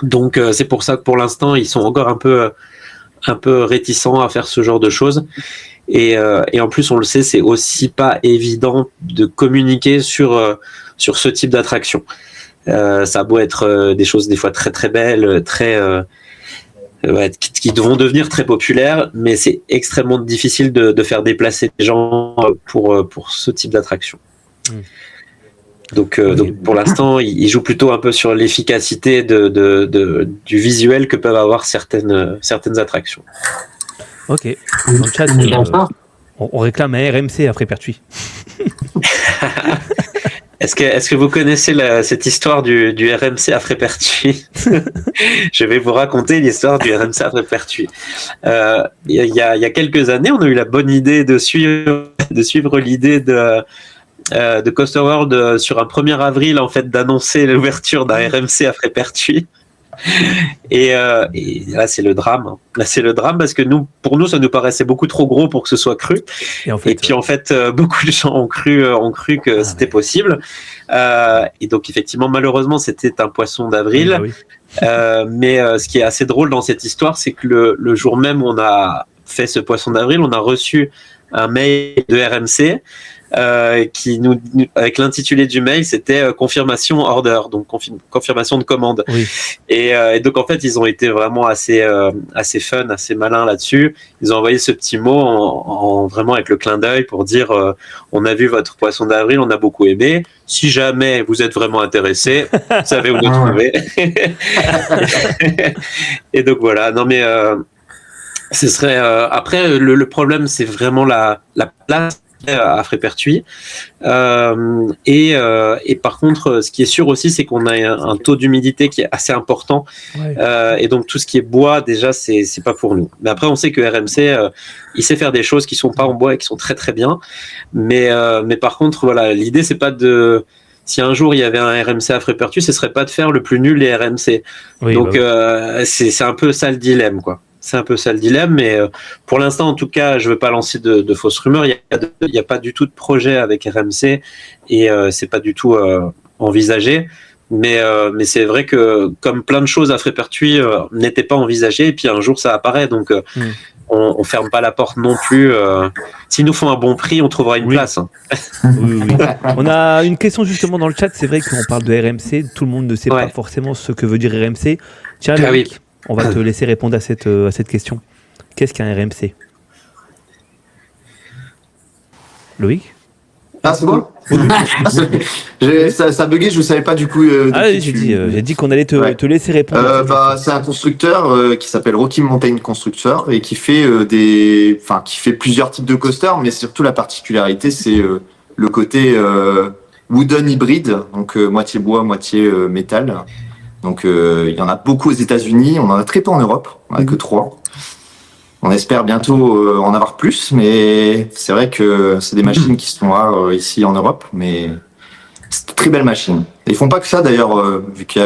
Donc c'est pour ça que pour l'instant, ils sont encore un peu réticents à faire ce genre de choses. Et en plus, on le sait, c'est aussi pas évident de communiquer sur ce type d'attraction. Ça a beau être des choses des fois très très belles, qui vont devenir très populaires, mais c'est extrêmement difficile de faire déplacer les gens pour ce type d'attraction. Donc pour l'instant, ils jouent plutôt un peu sur l'efficacité du visuel que peuvent avoir certaines attractions. Ok. Dans le chat, on réclame un RMC à Frépertuis. Est-ce que vous connaissez cette histoire du RMC à Frépertuis? Je vais vous raconter l'histoire du RMC à Frépertuis. Il y a quelques années, on a eu la bonne idée de suivre l'idée de Coaster World sur un 1er avril, en fait, d'annoncer l'ouverture d'un RMC à Frépertuis. Et là c'est le drame. Là c'est le drame parce que pour nous ça nous paraissait beaucoup trop gros pour que ce soit cru. Et puis en fait beaucoup de gens ont cru que c'était possible. Et donc effectivement malheureusement c'était un poisson d'avril. Mais ce qui est assez drôle dans cette histoire, c'est que le jour même où on a fait ce poisson d'avril, on a reçu un mail de RMC. Qui avec l'intitulé du mail, c'était confirmation order, donc confirmation de commande. Et donc en fait ils ont été vraiment assez fun, assez malins là-dessus. Ils ont envoyé ce petit mot vraiment avec le clin d'œil pour dire on a vu votre poisson d'avril, on a beaucoup aimé. Si jamais vous êtes vraiment intéressé, vous savez où nous trouver. Et donc voilà. Non mais ce serait après le problème, c'est vraiment la place à Frépertuis. Et par contre, ce qui est sûr aussi, c'est qu'on a un taux d'humidité qui est assez important. Et donc, tout ce qui est bois, déjà, c'est pas pour nous. Mais après, on sait que RMC, il sait faire des choses qui sont pas en bois et qui sont très, très bien. Mais par contre, voilà, l'idée, c'est pas de... Si un jour il y avait un RMC à Frépertuis, ce serait pas de faire le plus nul des RMC. Donc, c'est un peu ça le dilemme, quoi. C'est un peu ça le dilemme, mais pour l'instant, en tout cas, je ne veux pas lancer de fausses rumeurs. Il n'y a pas du tout de projet avec RMC et c'est pas du tout envisagé. Mais c'est vrai que comme plein de choses à Frépertuis n'étaient pas envisagées, et puis un jour ça apparaît, donc on ferme pas la porte non plus. S'ils nous font un bon prix, on trouvera une place. Hein. Oui. On a une question justement dans le chat. C'est vrai qu'on parle de RMC, tout le monde ne sait pas forcément ce que veut dire RMC. Tiens, Loïc, on va te laisser répondre à cette question. Qu'est-ce qu'un RMC? Loïc? Ah, c'est bon. Ça buguait, je ne savais pas du coup. J'ai dit qu'on allait te laisser répondre. C'est un constructeur qui s'appelle Rocky Mountain Constructor et qui fait plusieurs types de coasters, mais surtout la particularité, c'est le côté wooden hybride, donc moitié bois, moitié métal. Donc il y en a beaucoup aux États-Unis, on en a très peu en Europe, on en a que 3. On espère bientôt en avoir plus, mais c'est vrai que c'est des machines qui sont rares ici en Europe, mais c'est de très belles machines. Et ils font pas que ça d'ailleurs, vu qu'il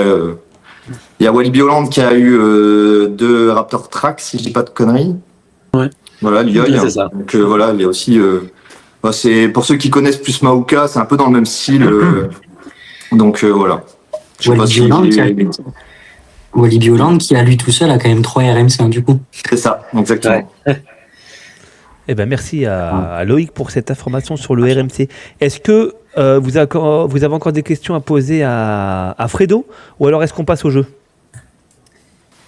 y a Walibi Holland qui a eu 2 Raptor Track, si je dis pas de conneries. Voilà, l'IOI. Donc voilà, il y a aussi... c'est pour ceux qui connaissent plus Mahuka, c'est un peu dans le même style. Donc voilà. Walibi Holland qui à lui tout seul a quand même 3 RMC du coup. C'est ça, exactement. Eh ben merci à Loïc pour cette information sur le RMC. Est-ce que vous avez encore des questions à poser à Fredo, ou alors est-ce qu'on passe au jeu?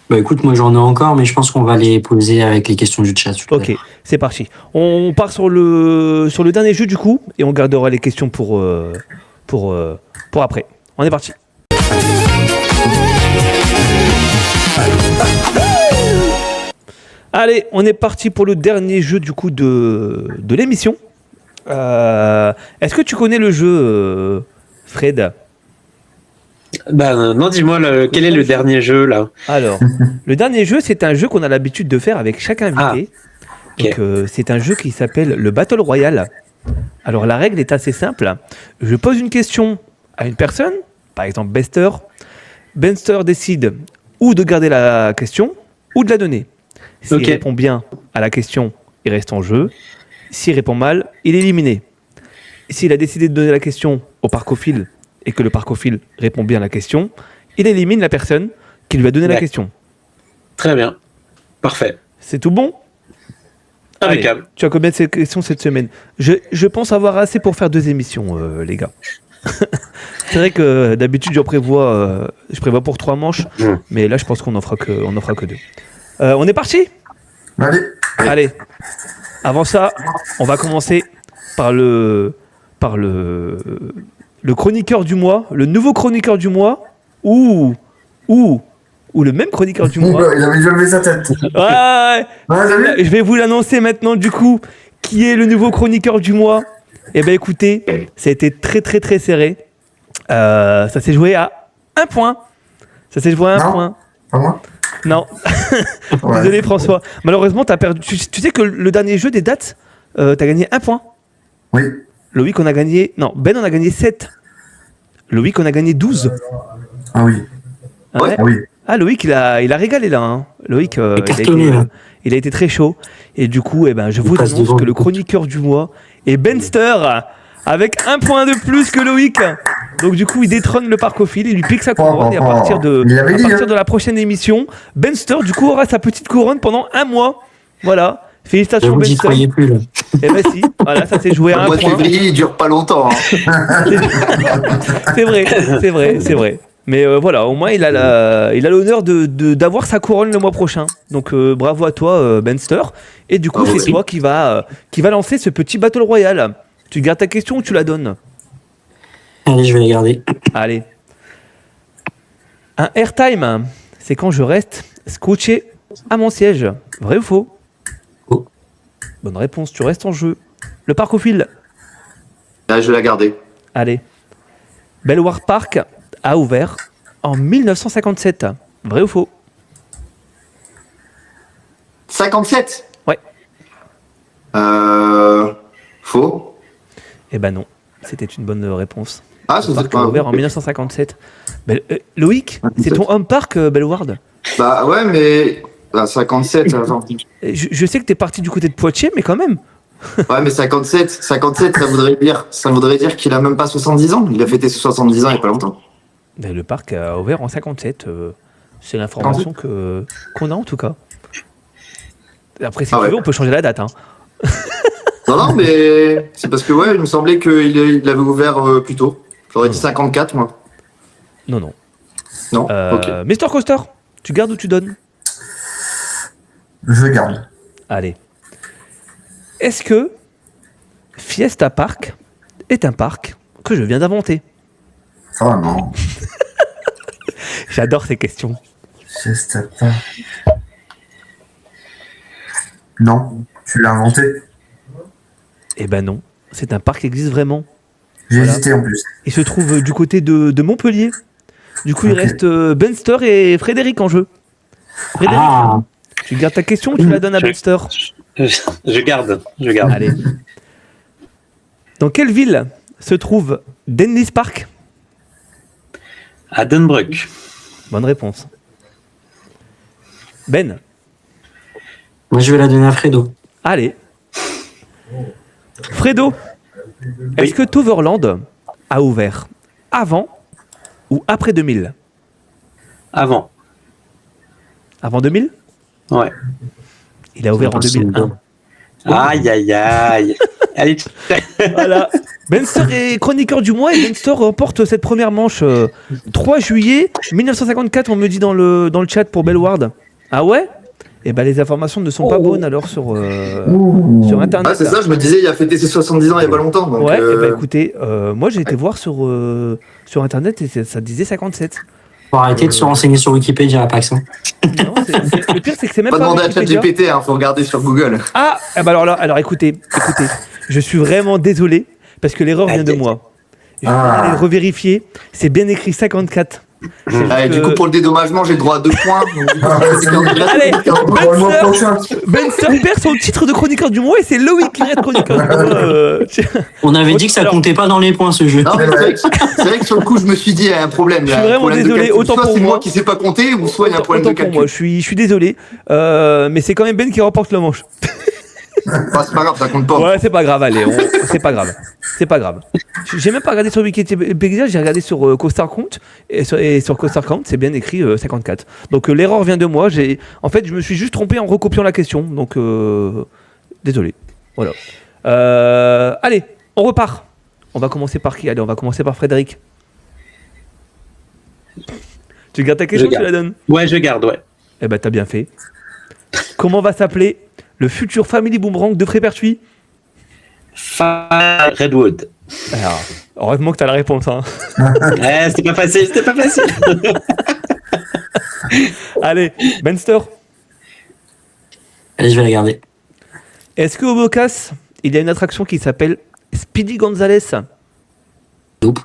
Bah écoute, moi j'en ai encore, mais je pense qu'on va les poser avec les questions du chat. Ok, c'est parti. On part sur le dernier jeu du coup, et on gardera les questions pour après. On est parti. Allez, on est parti pour le dernier jeu du coup de l'émission. Est-ce que tu connais le jeu, Fred? Non, dis-moi, quel est le dernier jeu, là? Alors, le dernier jeu, c'est un jeu qu'on a l'habitude de faire avec chaque invité. Okay. Donc, c'est un jeu qui s'appelle le Battle Royale. Alors, la règle est assez simple. Je pose une question à une personne, par exemple Bester. Bester décide ou de garder la question ou de la donner. S'il répond bien à la question, il reste en jeu. S'il répond mal, il est éliminé. S'il a décidé de donner la question au parcophile et que le parcophile répond bien à la question, il élimine la personne qui lui a donné la question. Très bien. Parfait. C'est tout bon ? Impeccable. Allez, tu as combien de questions cette semaine ? Je pense avoir assez pour faire 2 émissions, les gars. C'est vrai que d'habitude, je prévois pour 3 manches, mais là, je pense qu'on n'en fera que 2. On est parti ? Allez. Avant ça, on va commencer par le chroniqueur du mois, le nouveau chroniqueur du mois, ou le même chroniqueur du mois. Il avait déjà levé sa tête. Je vais vous l'annoncer maintenant, du coup, qui est le nouveau chroniqueur du mois. Eh bien, écoutez, ça a été très, très, très serré. Ça s'est joué à 1 point. Ça s'est joué à 1 point. Pas moi ? Non. Désolé, François. Malheureusement, t'as perdu. Tu sais que le dernier jeu des dates, t'as gagné 1 point. Oui. Loïc, on a gagné. Non, Ben, on a gagné 7. Loïc, on a gagné 12. Ah oui. Ouais. Ah oui. Ah, Loïc, il a régalé là. Hein. Loïc, il a été très chaud. Et du coup, je vous annonce que le chroniqueur du mois est Benster, avec 1 point de plus que Loïc. Donc du coup, il détrône le parcophile, il lui pique sa couronne. Et à partir de la prochaine émission, Benster, du coup, aura sa petite couronne pendant 1 mois. Voilà. Félicitations, Benster. Vous n'y croyez plus, là. Eh ben si, voilà, ça s'est joué à 1 point. Le mois de février, il dure pas longtemps. Hein. C'est vrai. Mais voilà, au moins, il a l'honneur d'avoir sa couronne le mois prochain. Donc bravo à toi, Benster. Et du coup, c'est toi qui va lancer ce petit Battle Royale. Tu gardes ta question ou tu la donnes ? Allez, je vais la garder. Allez. Un airtime, c'est quand je reste scotché à mon siège. Vrai ou faux ? Faux. Bonne réponse, tu restes en jeu. Le parcophile. Là, je vais la garder. Allez. Belvoir Park a ouvert en 1957. Vrai ou faux ? 57 ? Ouais. Faux ? Eh ben non, c'était une bonne réponse. Ah, c'est ça. A ouvert en 1957. Loïc, c'est ton home park, Belward ? Bah ouais, mais 57. Attends. Je sais que t'es parti du côté de Poitiers, mais quand même. Ouais, mais 57, ça voudrait dire qu'il a même pas 70 ans. Il a fêté ses 70 ans il y a pas longtemps. Le parc a ouvert en 57. C'est l'information qu'on a en tout cas. Après, si tu veux, on peut changer la date. Hein. Non, mais c'est parce que il me semblait qu'il avait ouvert plus tôt. J'aurais dit 54, moi. Non. Ok. Mr. Coaster, tu gardes ou tu donnes ? Je garde. Allez. Est-ce que Fiesta Park est un parc que je viens d'inventer ? Oh non. J'adore ces questions. Fiesta Park. Non, tu l'as inventé. Eh ben non, c'est un parc qui existe vraiment. J'ai hésité en plus. Il se trouve du côté de Montpellier. Du coup, il reste Benster et Frédéric en jeu. Frédéric, tu gardes ta question ou tu la donnes à Benster ? Je garde. Allez. Dans quelle ville se trouve Dennis Park ? À Dunbrook. Bonne réponse. Ben ? Moi, je vais la donner à Fredo. Allez. Fredo, est-ce que Toverland a ouvert avant ou après 2000 ? Avant. Avant 2000 ? Ouais. Il a ouvert en 2001. Aïe. Allez. Voilà. Benster est chroniqueur du mois et Benster remporte cette première manche 3 juillet 1954, on me dit dans le chat pour Belward. Ah ouais ? Eh ben les informations ne sont pas bonnes alors sur internet. Ah c'est ça, je me disais il a fêté ses 70 ans il y a pas longtemps. Donc ouais, eh ben écoutez, moi j'ai été voir sur internet et ça disait 57. Faut arrêter de se renseigner sur Wikipédia, Pax. Hein. Non, le pire c'est que c'est même pas pas demander à ChatGPT, faut regarder sur Google. Ah, eh ben alors écoutez, je suis vraiment désolé parce que l'erreur vient de moi. Je vais aller revérifier. C'est bien écrit 54. Du coup, pour le dédommagement, j'ai le droit à 2 points. Allez, Benster perd son titre de chroniqueur du mois et c'est Loïc qui reste chroniqueur du mois. On avait dit que ça comptait pas dans les points ce jeu. Non, mais c'est vrai que sur le coup, je me suis dit, il y a un problème. Je suis vraiment désolé, autant pour moi. Soit c'est moi qui sais pas compter, ou soit il y a un problème de calcul. Moi, je suis désolé, mais c'est quand même Ben qui remporte le manche. C'est pas grave, ça compte pas. Ouais, c'est pas grave, allez, c'est pas grave. J'ai même pas regardé sur Wikipédia, j'ai regardé sur CoStar Count et sur CoStar Count, c'est bien écrit 54. Donc l'erreur vient de moi. En fait, je me suis juste trompé en recopiant la question. Donc désolé. Voilà. Allez, on repart. On va commencer par qui? Allez, on va commencer par Frédéric. Tu gardes ta question, tu la donnes? Ouais, je garde, ouais. Eh ben, t'as bien fait. Comment va s'appeler le futur Family Boomerang de Frépertuis? Redwood. Alors, heureusement que t'as la réponse. Hein. C'était pas facile. Allez, Benster. Allez, je vais regarder. Est-ce qu'au Bocas, il y a une attraction qui s'appelle Speedy Gonzales? Nope.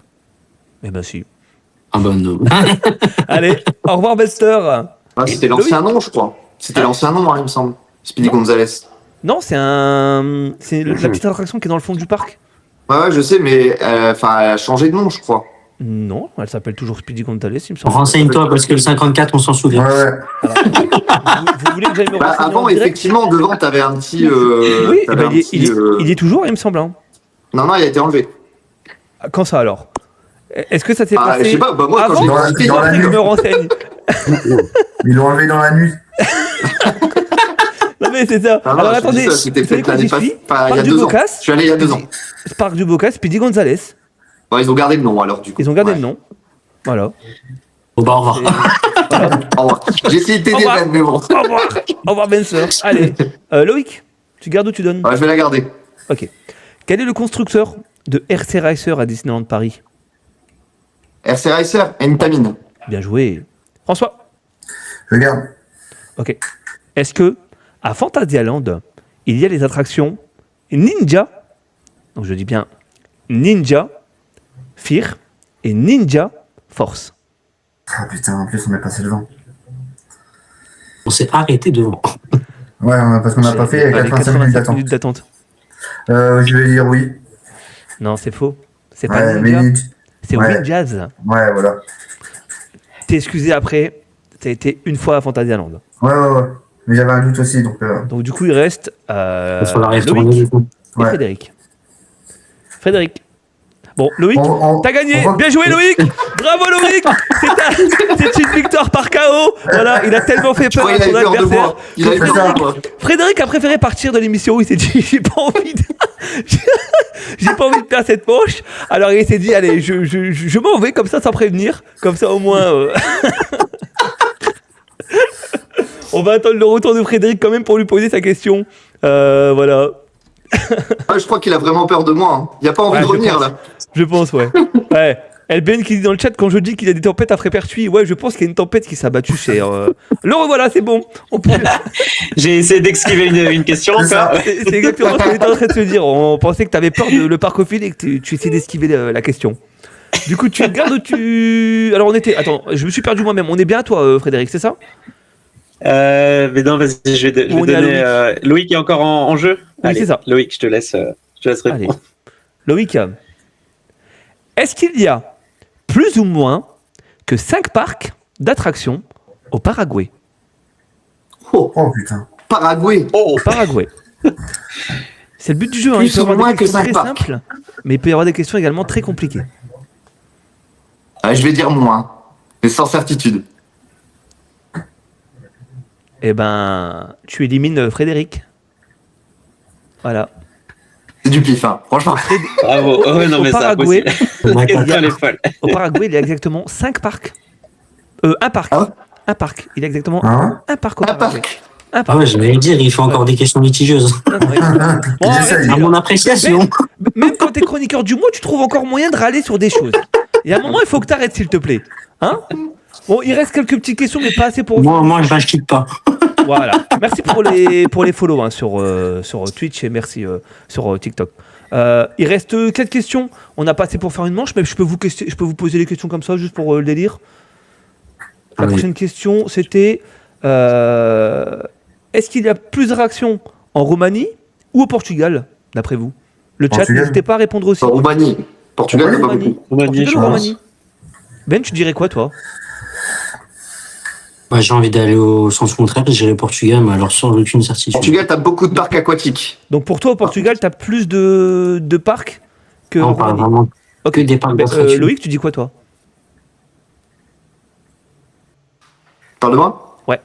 Eh ben si. Ah ben non. Allez, au revoir Benster. C'était l'ancien nom, je crois. C'était l'ancien nom, il me semble. Speedy Gonzales. Non, c'est la petite attraction qui est dans le fond du parc. Ouais, je sais, mais elle a changé de nom, je crois. Non, elle s'appelle toujours Speedy Gonzales, il me semble. Renseigne-toi, parce que le 54, on s'en souvient. Ouais. Alors, vous voulez que j'aille me renseigner avant, en direct? effectivement, devant, t'avais un petit... oui, il est toujours, il me semble. Hein. Non, il a été enlevé. Quand ça, alors? Est-ce que ça s'est passé je sais pas, moi, avant, quand j'ai dans la nuit. Je me renseigne. Ils l'ont enlevé dans la nuit. Non mais c'est ça. Alors attendez, c'était peut-être l'année passée, il y a 2 ans. Je suis allé il y a 2 ans. Parc du Bocas, Speedy Gonzales. Ouais, ils ont gardé le nom alors du coup. Ils ont gardé le nom. Voilà. Bon bah au revoir. Au revoir. J'ai essayé de t'aider même, mais bon. Au revoir Benson. Allez, Loïc, tu gardes ou tu donnes? Ouais, je vais la garder. Ok. Quel est le constructeur de RC Racer à Disneyland Paris? RC Racer, Ntamine. Bien joué. François? Je garde. Ok. Est-ce que à Fantasyland, il y a les attractions Ninja, donc je dis bien Ninja Fear et Ninja Force? Ah putain, en plus on est passé devant. On s'est arrêté devant. Ouais, parce qu'on n'a pas fait 85 minutes d'attente. Je vais dire oui. Non, c'est faux. C'est pas Ninja. C'est Ninjas. Ouais, voilà. T'es excusé après, t'as été une fois à Fantasyland. Ouais. Mais j'avais un doute aussi, donc... Donc du coup, il reste Loïc et Frédéric. Frédéric. Bon, Loïc, t'as gagné. Bien joué, Loïc. Bravo, Loïc. C'est une victoire par KO. Voilà, il a tellement fait peur à son adversaire. Frédéric a préféré partir de l'émission. Il s'est dit, j'ai pas envie de perdre cette manche. Alors il s'est dit, allez, je m'en vais comme ça sans prévenir. Comme ça, au moins... On va attendre le retour de Frédéric quand même pour lui poser sa question. Voilà. Je crois qu'il a vraiment peur de moi. Hein. Il n'a pas envie de revenir là. Je pense, ouais. Elben qui dit dans le chat, quand je dis qu'il y a des tempêtes à Frépertuis, ouais, je pense qu'il y a une tempête qui s'est abattue chez... Le revoilà, c'est bon. J'ai essayé d'esquiver une question encore. C'est exactement ce qu'on était en train de se dire. On pensait que tu avais peur de le parcophile et que tu essayais d'esquiver la question. Du coup, tu gardes ou tu... Alors on était... Attends, je me suis perdu moi-même. On est bien à toi, Frédéric, c'est ça? Mais non, vas-y, je vais donner... Loïc est encore en jeu. Oui, allez, c'est ça. Loïc, je te laisse répondre. Allez. Loïc, est-ce qu'il y a plus ou moins que 5 parcs d'attractions au Paraguay? Oh putain. Paraguay. Au Paraguay. C'est le but du jeu. Hein. Il peut y avoir des questions très simples, mais il peut y avoir des questions également très compliquées. Je vais dire moins, mais sans certitude. Eh ben, tu élimines Frédéric. Voilà. C'est du pif, hein. Franchement. Bravo. Oh, non, mais Paraguay, au Paraguay, il y a exactement 5 parcs. Un parc. Ah ouais. Un parc. Il y a exactement un parc au Un Paraguay. parc. Un parc. Ouais, je vais le dire, il faut encore des questions litigieuses. Bon, À mon appréciation. Même quand t'es chroniqueur du mois, tu trouves encore moyen de râler sur des choses. Il y a un moment, il faut que t'arrêtes, s'il te plaît. Hein? Bon, il reste quelques petites questions, mais pas assez pour... Moi, je quitte pas. Voilà. Merci pour les follow hein, sur Twitch et merci sur TikTok. Il reste 4 questions. On a passé pour faire une manche, mais je peux vous poser les questions comme ça, juste pour le délire. La prochaine question, c'était est-ce qu'il y a plus de réactions en Roumanie ou au Portugal, d'après vous? Le chat, n'hésitez pas à répondre aussi. En Roumanie. Portugal, c'est pas beaucoup. Portugal ou Roumanie? Ben, tu dirais quoi, toi? J'ai envie d'aller au sens contraire, je dirais Portugal, mais alors sans aucune certitude. Portugal, t'as beaucoup de parcs aquatiques. Donc pour toi, au Portugal, t'as plus de parcs que non, pas vraiment. Que des parcs d'attractions. Loïc, tu dis quoi, toi? Parle de moi? Ouais.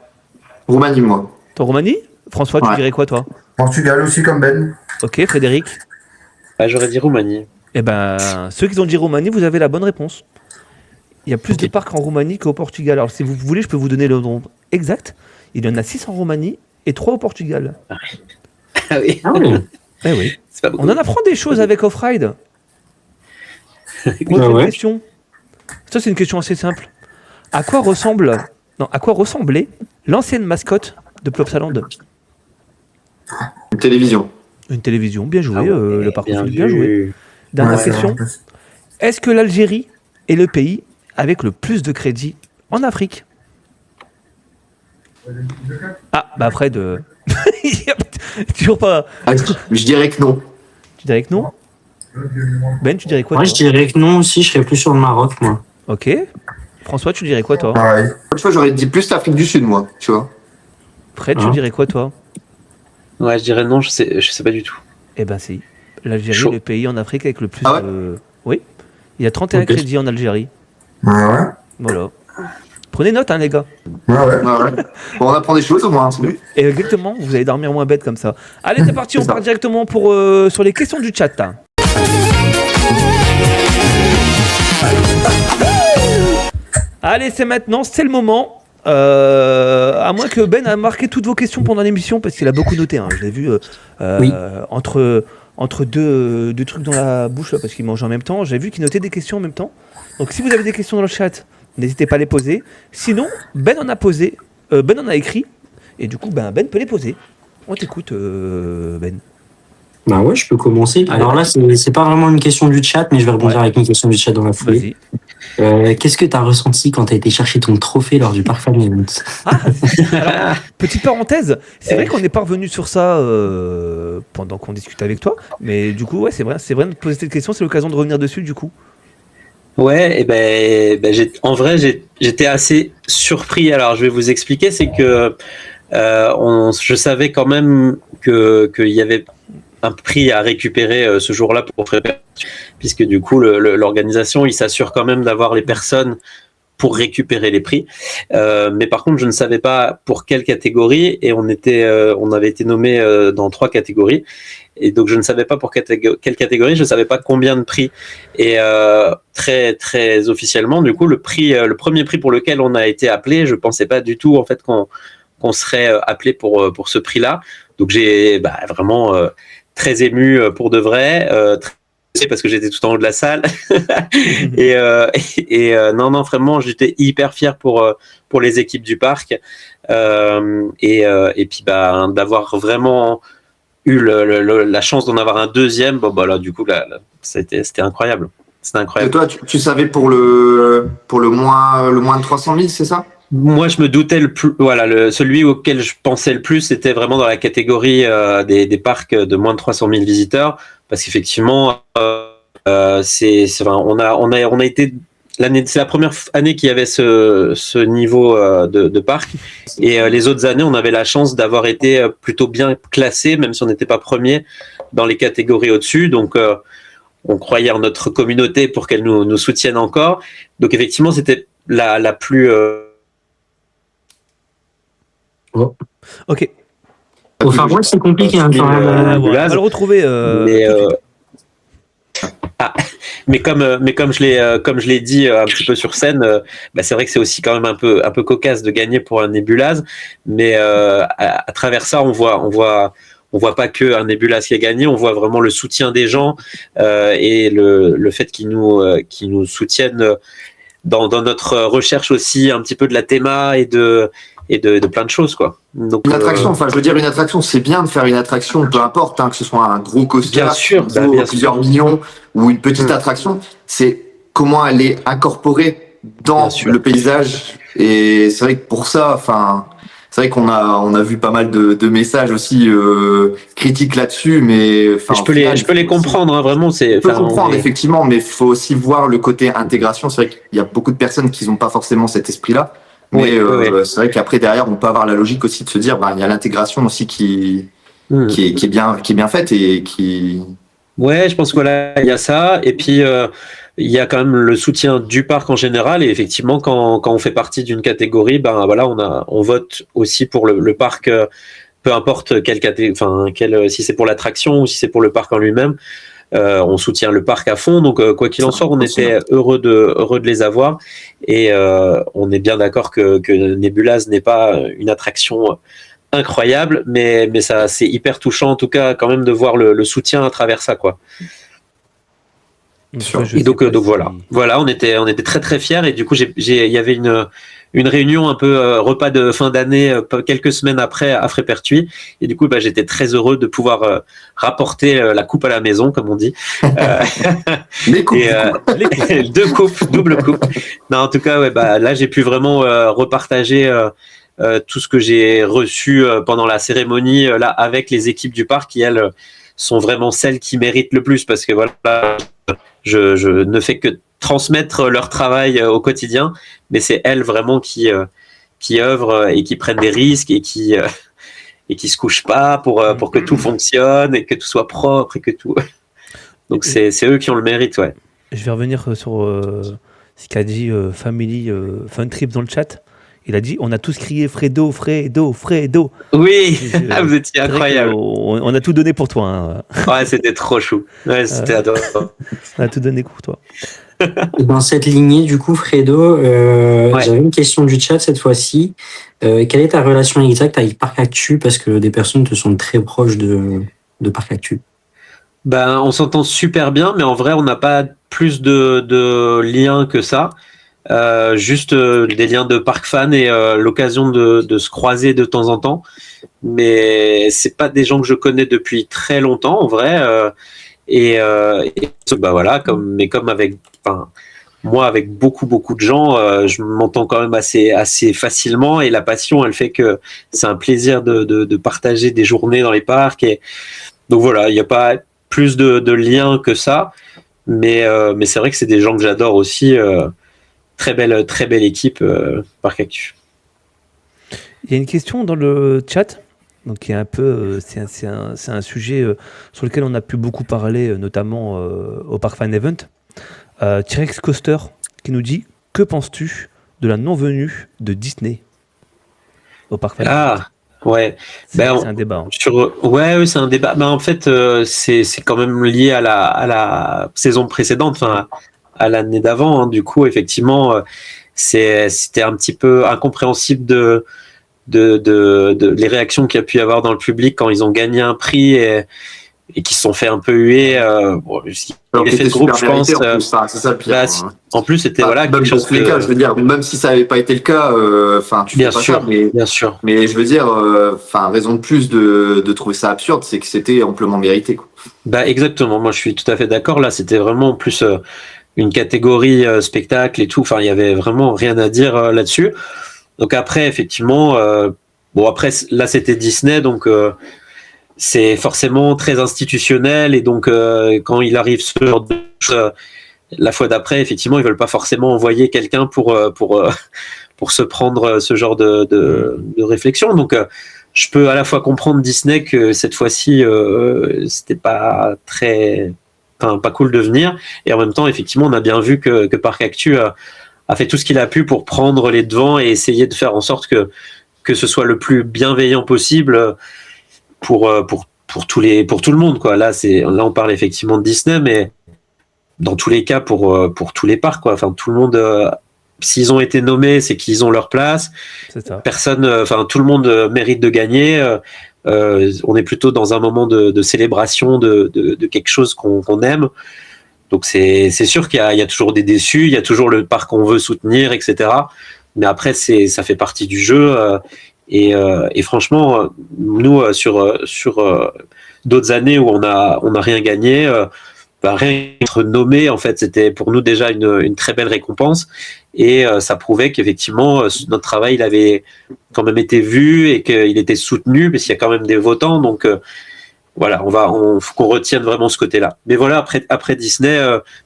Roumanie, moi. Toi, Roumanie? François, tu dirais quoi, toi? Portugal aussi, comme Ben. Ok, Frédéric? J'aurais dit Roumanie. Eh ben, ceux qui ont dit Roumanie, vous avez la bonne réponse. Il y a plus de parcs en Roumanie qu'au Portugal. Alors, si vous voulez, je peux vous donner le nombre exact. Il y en a 6 en Roumanie et 3 au Portugal. Ah oui. Eh oui. On en apprend des choses avec Off-Ride. Question. Ça, c'est une question assez simple. À quoi ressemblait l'ancienne mascotte de Plopsaland? Une télévision. Une télévision, bien joué. Le parcours, bien joué. Dernière question. Est-ce que l'Algérie est le pays avec le plus de crédit en Afrique? Fred, toujours pas. Je dirais que non. Tu dirais que non? Ben, tu dirais quoi? Moi, je dirais que non aussi, je serais plus sur le Maroc, moi. Ok. François, tu dirais quoi, toi? Pareil. Une fois, j'aurais dit plus l'Afrique du Sud, moi, tu vois. Fred, tu dirais quoi, toi? Ouais, je dirais non, je sais pas du tout. Eh ben, si. L'Algérie est le pays en Afrique avec le plus de. Oui. Il y a 31 crédits en Algérie. Ouais. Voilà. Prenez note, les gars. Ouais. Bon, on apprend des choses au moins. Oui. Et exactement, vous allez dormir moins bête comme ça. Allez, c'est parti, on part directement sur les questions du chat. Allez, c'est maintenant, c'est le moment. À moins que Ben a marqué toutes vos questions pendant l'émission, parce qu'il a beaucoup noté. Je l'ai vu entre deux trucs dans la bouche, là, parce qu'il mange en même temps. J'ai vu qu'il notait des questions en même temps. Donc si vous avez des questions dans le chat, n'hésitez pas à les poser. Sinon, Ben en a posé, Ben en a écrit, et du coup, Ben peut les poser. On t'écoute, Ben. Bah ouais, je peux commencer. Alors là, c'est pas vraiment une question du chat, mais je vais rebondir avec une question du chat dans la foulée. Qu'est-ce que tu as ressenti quand tu as été chercher ton trophée lors du Parc Fan Event? Alors, petite parenthèse, c'est vrai qu'on n'est pas revenu sur ça pendant qu'on discutait avec toi, mais du coup, c'est vrai de poser cette question, c'est l'occasion de revenir dessus, du coup. Ouais, et en vrai, j'étais assez surpris. Alors, je vais vous expliquer, c'est que je savais quand même qu'il y avait un prix à récupérer ce jour-là pour Frépert, puisque du coup l'organisation il s'assure quand même d'avoir les personnes pour récupérer les prix, mais par contre je ne savais pas pour quelle catégorie, et on avait été nommé dans 3 catégories, et donc je ne savais pas pour quelle catégorie, je ne savais pas combien de prix, et très très officiellement du coup le premier prix pour lequel on a été appelé, je pensais pas du tout en fait qu'on serait appelé pour ce prix-là, donc j'ai vraiment très ému pour de vrai, parce que j'étais tout en haut de la salle et non vraiment j'étais hyper fier pour les équipes du parc, et puis d'avoir vraiment eu la chance d'en avoir un deuxième. Là du coup c'était incroyable. C'était incroyable. Et toi tu savais pour le moins de 300 000, c'est ça? Moi, je me doutais celui auquel je pensais le plus, c'était vraiment dans la catégorie des parcs de moins de 300 000 visiteurs, parce qu'effectivement, on a été c'est la première année qu'il y avait ce niveau de parc, et les autres années, on avait la chance d'avoir été plutôt bien classé, même si on n'était pas premier dans les catégories au-dessus. Donc, on croyait en notre communauté pour qu'elle nous soutienne encore. Donc, effectivement, c'était la plus Ok. Enfin, moi, c'est compliqué. On va le retrouver. Mais comme je l'ai dit un petit peu sur scène, c'est vrai que c'est aussi quand même un peu cocasse de gagner pour un Nebulaz, mais à travers ça, on voit pas que un Nebulaz qui a gagné, on voit vraiment le soutien des gens, et le fait qu'ils nous soutiennent dans notre recherche aussi un petit peu de la théma et de de plein de choses, quoi. Donc, une attraction, une attraction, c'est bien de faire une attraction, peu importe, que ce soit un gros coaster, bien sûr, plusieurs millions, ou une petite attraction, c'est comment elle est incorporée dans le paysage. Et c'est vrai que pour ça, c'est vrai qu'on a vu pas mal de messages aussi critiques là-dessus, mais je peux les comprendre, vraiment. Je peux comprendre effectivement, mais il faut aussi voir le côté intégration. C'est vrai qu'il y a beaucoup de personnes qui n'ont pas forcément cet esprit-là, mais c'est vrai qu'après derrière, on peut avoir la logique aussi de se dire, il y a l'intégration aussi qui est bien faite et qui. Ouais, je pense que voilà, il y a ça, et puis. Il y a quand même le soutien du parc en général, et effectivement, quand on fait partie d'une catégorie, on vote aussi pour le parc, peu importe si c'est pour l'attraction ou si c'est pour le parc en lui-même, on soutient le parc à fond. Donc, quoi qu'il en soit, on était heureux de les avoir, et on est bien d'accord que Nebulaz n'est pas une attraction incroyable, mais ça, c'est hyper touchant en tout cas quand même de voir le soutien à travers ça, quoi. Et donc voilà, on était très très fiers, et du coup il y avait une réunion un peu repas de fin d'année quelques semaines après à Frépertuis, et du coup j'étais très heureux de pouvoir rapporter la coupe à la maison, comme on dit. Les coupes, deux coupes, double coupe. Non, en tout cas là j'ai pu vraiment repartager tout ce que j'ai reçu pendant la cérémonie là avec les équipes du parc, qui elles sont vraiment celles qui méritent le plus, parce que voilà, je ne fais que transmettre leur travail au quotidien, mais c'est elles vraiment qui œuvrent et qui prennent des risques et qui se couchent pas pour que tout fonctionne et que tout soit propre et que tout. Donc c'est eux qui ont le mérite, ouais. Je vais revenir sur ce qu'a dit Family Fun Trip dans le chat. Il a dit, on a tous crié Fredo, Fredo, Fredo. Oui, vous étiez incroyable. On a tout donné pour toi. Hein. Ouais, c'était trop chou. Ouais, c'était adorable. On a tout donné pour toi. Dans cette lignée, du coup, Fredo, j'avais une question du chat cette fois-ci. Quelle est ta relation exacte avec Parc Actu? Parce que des personnes te sont très proches de Parc Actu. On s'entend super bien, mais en vrai, on n'a pas plus de liens que ça. Juste des liens de parc fan et l'occasion de se croiser de temps en temps, mais c'est pas des gens que je connais depuis très longtemps en vrai, comme avec moi avec beaucoup de gens, je m'entends quand même assez facilement, et la passion elle fait que c'est un plaisir de partager des journées dans les parcs, et donc voilà, il n'y a pas plus de liens que ça, mais c'est vrai que c'est des gens que j'adore aussi. Très belle équipe Parc Actu. Il y a une question dans le chat, donc qui est un peu, c'est un sujet sur lequel on a pu beaucoup parler, notamment au Parc Fan Event. T-Rex Coaster qui nous dit, que penses-tu de la non-venue de Disney au Parc Fan Event? Ouais, c'est un débat. Hein. Ouais, c'est un débat. En fait, c'est quand même lié à la saison précédente, à l'année d'avant, hein. Du coup, effectivement, c'était un petit peu incompréhensible de les réactions qu'il y a pu y avoir dans le public quand ils ont gagné un prix et qui se sont fait un peu huer. L'effet de groupe, je pense. C'est ça le pire. En plus, c'était quelque chose. Dans tous les cas, je veux dire, même si ça n'avait pas été le cas, tu fais pas ça. Bien sûr. Mais je veux dire, raison de plus de trouver ça absurde, c'est que c'était amplement mérité, quoi. Exactement. Moi, je suis tout à fait d'accord. Là, c'était vraiment plus une catégorie spectacle et tout. Il y avait vraiment rien à dire là-dessus. Donc après, effectivement, après là c'était Disney, donc c'est forcément très institutionnel, et donc quand il arrive ce genre de choses, la fois d'après, effectivement, ils veulent pas forcément envoyer quelqu'un pour se prendre ce genre de réflexion. Donc je peux à la fois comprendre Disney que cette fois-ci c'était pas pas cool de venir, et en même temps effectivement on a bien vu que Parc Actu a fait tout ce qu'il a pu pour prendre les devants et essayer de faire en sorte que ce soit le plus bienveillant possible pour tout le monde, quoi. Là on parle effectivement de Disney, mais dans tous les cas pour tous les parcs, quoi. Tout le monde, s'ils ont été nommés, c'est qu'ils ont leur place. C'est ça. Personne, tout le monde mérite de gagner. On est plutôt dans un moment de célébration de quelque chose qu'on aime. Donc c'est sûr qu'il y a toujours des déçus, il y a toujours le parc qu'on veut soutenir, etc. mais après ça fait partie du jeu. Et franchement, nous sur d'autres années où on a rien gagné, rien être nommé, en fait, c'était pour nous déjà une très belle récompense. Et ça prouvait qu'effectivement notre travail il avait quand même été vu et qu'il était soutenu, parce qu'il y a quand même des votants. Donc voilà, faut qu'on retienne vraiment ce côté-là. Mais voilà, après Disney,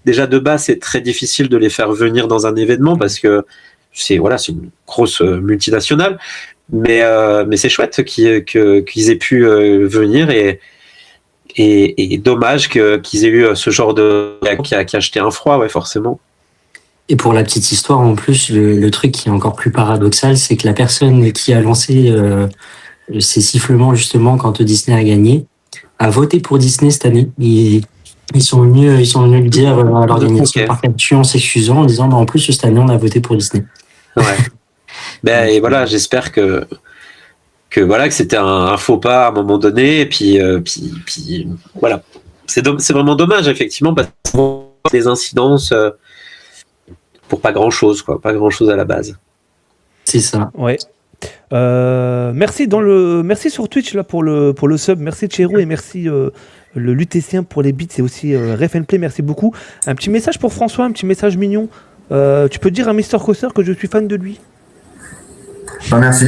déjà de base, c'est très difficile de les faire venir dans un événement parce que c'est une grosse multinationale. Mais c'est chouette qu'ils aient pu venir et dommage qu'ils aient eu ce genre de qui a jeté un froid, ouais, forcément. Et pour la petite histoire, en plus, le truc qui est encore plus paradoxal, c'est que la personne qui a lancé ces sifflements, justement, quand Disney a gagné, a voté pour Disney cette année. Ils sont venus le dire à l'organisation par en s'excusant, en disant en plus, cette année, on a voté pour Disney. Ouais. Et voilà, j'espère que c'était un faux pas à un moment donné. Et puis voilà. C'est vraiment dommage, effectivement, parce que des incidences pour pas grand chose à la base. C'est ça. Ouais. Merci sur Twitch là pour le sub. Merci Chero et merci le Lutétien pour les bits et aussi Ref & Play. Merci beaucoup. Un petit message pour François, un petit message mignon. Tu peux dire à Mr. Coaster que je suis fan de lui. Merci.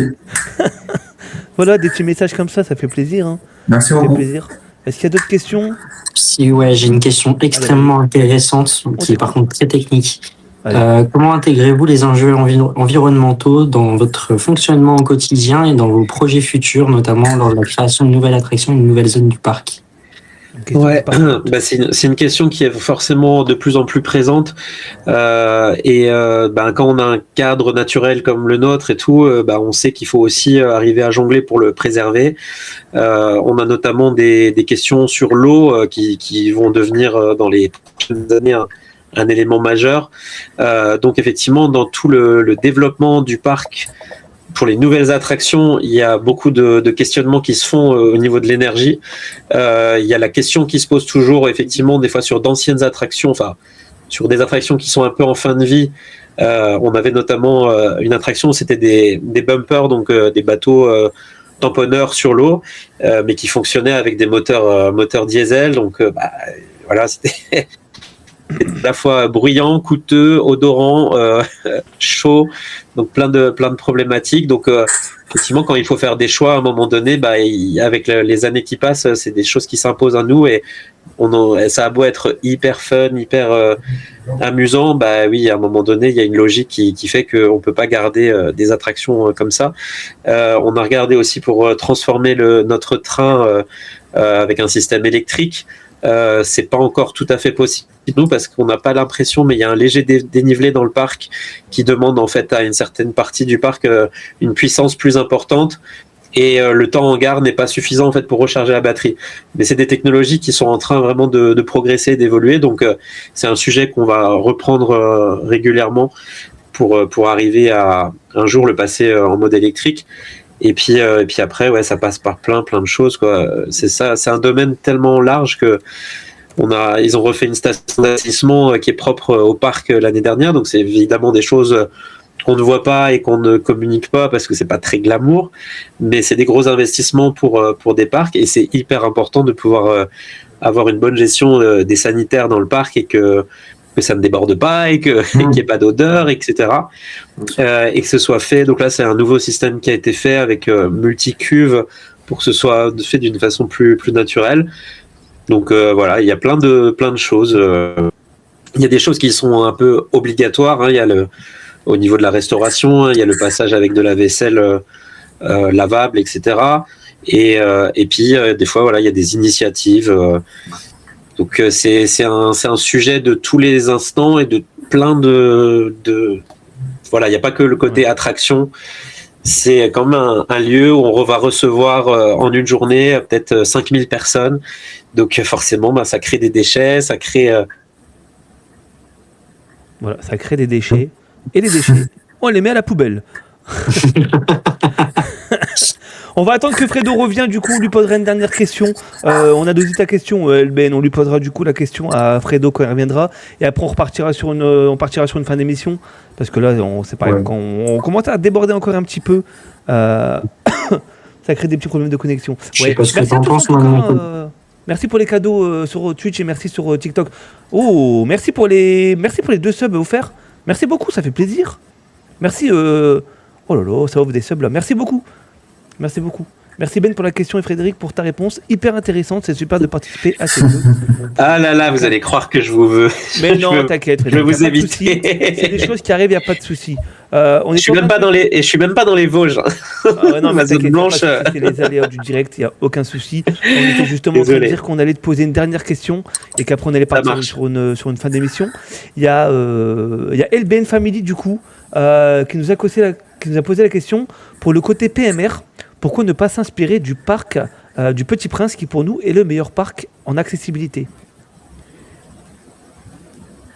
Voilà, des petits messages comme ça fait plaisir. Hein. Merci beaucoup. Plaisir. Est-ce qu'il y a d'autres questions ? Si, ouais, j'ai une question extrêmement intéressante qui est par contre très technique. Comment intégrez-vous les enjeux environnementaux dans votre fonctionnement au quotidien et dans vos projets futurs, notamment lors de la création de nouvelles attractions et de nouvelles zones du parc ? C'est une question qui est forcément de plus en plus présente quand on a un cadre naturel comme le nôtre et tout, on sait qu'il faut aussi arriver à jongler pour le préserver. On a notamment des questions sur l'eau qui vont devenir dans les prochaines années un élément majeur. Donc effectivement, dans tout le développement du parc, pour les nouvelles attractions, il y a beaucoup de questionnements qui se font au niveau de l'énergie. Il y a la question qui se pose toujours, effectivement, des fois sur d'anciennes attractions, enfin sur des attractions qui sont un peu en fin de vie. On avait notamment une attraction, c'était des bumpers, donc des bateaux tamponneurs sur l'eau, mais qui fonctionnaient avec des moteurs diesel. Donc voilà, c'était à la fois bruyant, coûteux, odorant, chaud, donc plein de problématiques. Donc effectivement, quand il faut faire des choix à un moment donné, avec les années qui passent, c'est des choses qui s'imposent à nous et ça a beau être hyper fun, hyper amusant, oui, à un moment donné, il y a une logique qui fait qu'on peut pas garder des attractions comme ça. On a regardé aussi pour transformer notre train avec un système électrique. C'est pas encore tout à fait possible nous parce qu'on n'a pas l'impression, mais il y a un léger dénivelé dans le parc qui demande en fait à une certaine partie du parc une puissance plus importante et le temps en gare n'est pas suffisant en fait pour recharger la batterie. Mais c'est des technologies qui sont en train vraiment de progresser, d'évoluer, donc c'est un sujet qu'on va reprendre régulièrement pour arriver à un jour le passer en mode électrique. Et puis après, ouais, ça passe par plein de choses, quoi. C'est ça, c'est un domaine tellement large que ils ont refait une station d'assainissement qui est propre au parc l'année dernière. Donc c'est évidemment des choses qu'on ne voit pas et qu'on ne communique pas parce que c'est pas très glamour, mais c'est des gros investissements pour des parcs et c'est hyper important de pouvoir avoir une bonne gestion des sanitaires dans le parc et que ça ne déborde pas et qu'il n'y ait pas d'odeur, etc. Et que ce soit fait. Donc là, c'est un nouveau système qui a été fait avec multi-cuves pour que ce soit fait d'une façon plus naturelle. Donc voilà, il y a plein de choses. Il y a des choses qui sont un peu obligatoires. Il y a au niveau de la restauration, il y a le passage avec de la vaisselle lavable, etc. Et puis des fois, voilà, il y a des initiatives. Donc c'est un sujet de tous les instants et de plein de voilà, il n'y a pas que le côté attraction. C'est quand même un lieu où on va recevoir en une journée peut-être 5000 personnes. Donc forcément, ça crée des déchets, ça crée... Voilà, ça crée des déchets. Et les déchets, on les met à la poubelle. On va attendre que Fredo revienne, du coup, on lui posera une dernière question. On a dosé ta question, Elben, on lui posera du coup la question à Fredo quand il reviendra. Et après, on partira sur une fin d'émission. Parce que là, c'est pareil, quand on commence à déborder encore un petit peu, ça crée des petits problèmes de connexion. Ouais. Parce que t'en penses, merci pour les cadeaux sur Twitch et merci sur TikTok. Oh, merci pour les 2 subs offerts. Merci beaucoup, ça fait plaisir. Merci. Oh là là, ça offre des subs là. Merci beaucoup. Merci Ben pour la question et Frédéric pour ta réponse. Hyper intéressante, c'est super de participer à ces jeux. Ah là là, vous allez croire que je vous veux. Mais non, t'inquiète, je vais vous éviter. C'est des choses qui arrivent, il n'y a pas de souci. Je suis même pas dans les Vosges. Non, ma zone blanche. C'est les aléas du direct, il n'y a aucun souci. On était justement en train de dire qu'on allait te poser une dernière question et qu'après on allait partir sur une fin d'émission. Il y a LBN Family du coup qui nous a posé la question pour le côté PMR. Pourquoi ne pas s'inspirer du parc du Petit Prince qui pour nous est le meilleur parc en accessibilité?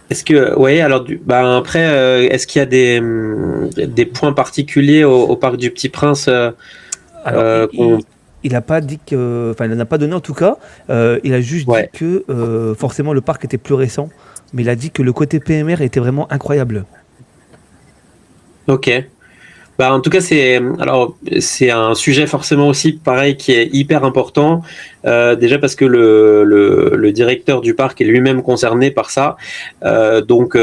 Est-ce que après est-ce qu'il y a des points particuliers au parc du Petit Prince il n'a pas dit que, enfin il n'en a pas donné en tout cas. Il a juste dit que forcément le parc était plus récent, mais il a dit que le côté PMR était vraiment incroyable. Ok. En tout cas, c'est un sujet forcément aussi pareil qui est hyper important. Déjà parce que le directeur du parc est lui-même concerné par ça. Donc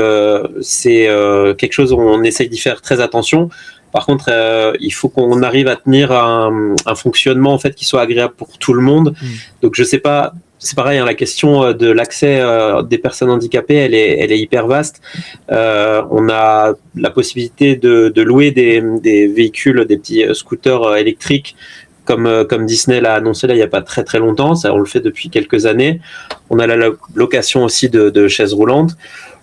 c'est quelque chose où on essaye d'y faire très attention. Par contre, il faut qu'on arrive à tenir un fonctionnement en fait qui soit agréable pour tout le monde. Donc je sais pas. C'est pareil, la question de l'accès des personnes handicapées, elle est hyper vaste. On a la possibilité de louer des véhicules, des petits scooters électriques, comme Disney l'a annoncé là il n'y a pas très très longtemps. Ça, on le fait depuis quelques années. On a la location aussi de chaises roulantes.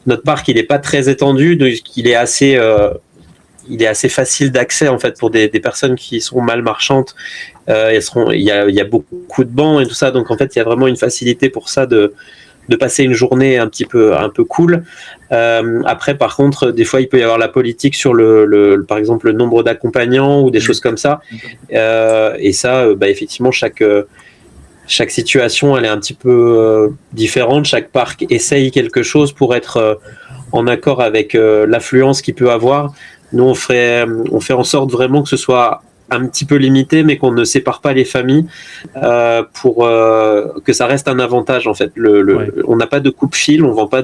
Notre parc, il n'est pas très étendu, donc il est assez facile d'accès en fait pour des personnes qui sont mal marchantes. Il y a beaucoup de bancs et tout ça, donc en fait il y a vraiment une facilité pour ça de passer une journée un peu cool. Après par contre des fois il peut y avoir la politique sur par exemple le nombre d'accompagnants ou des choses comme ça, et ça effectivement chaque situation elle est un petit peu différente. Chaque parc essaye quelque chose pour être en accord avec l'affluence qu'il peut avoir. Nous on fait en sorte vraiment que ce soit un petit peu limité, mais qu'on ne sépare pas les familles pour que ça reste un avantage en fait. On n'a pas de coupe-fil, on vend pas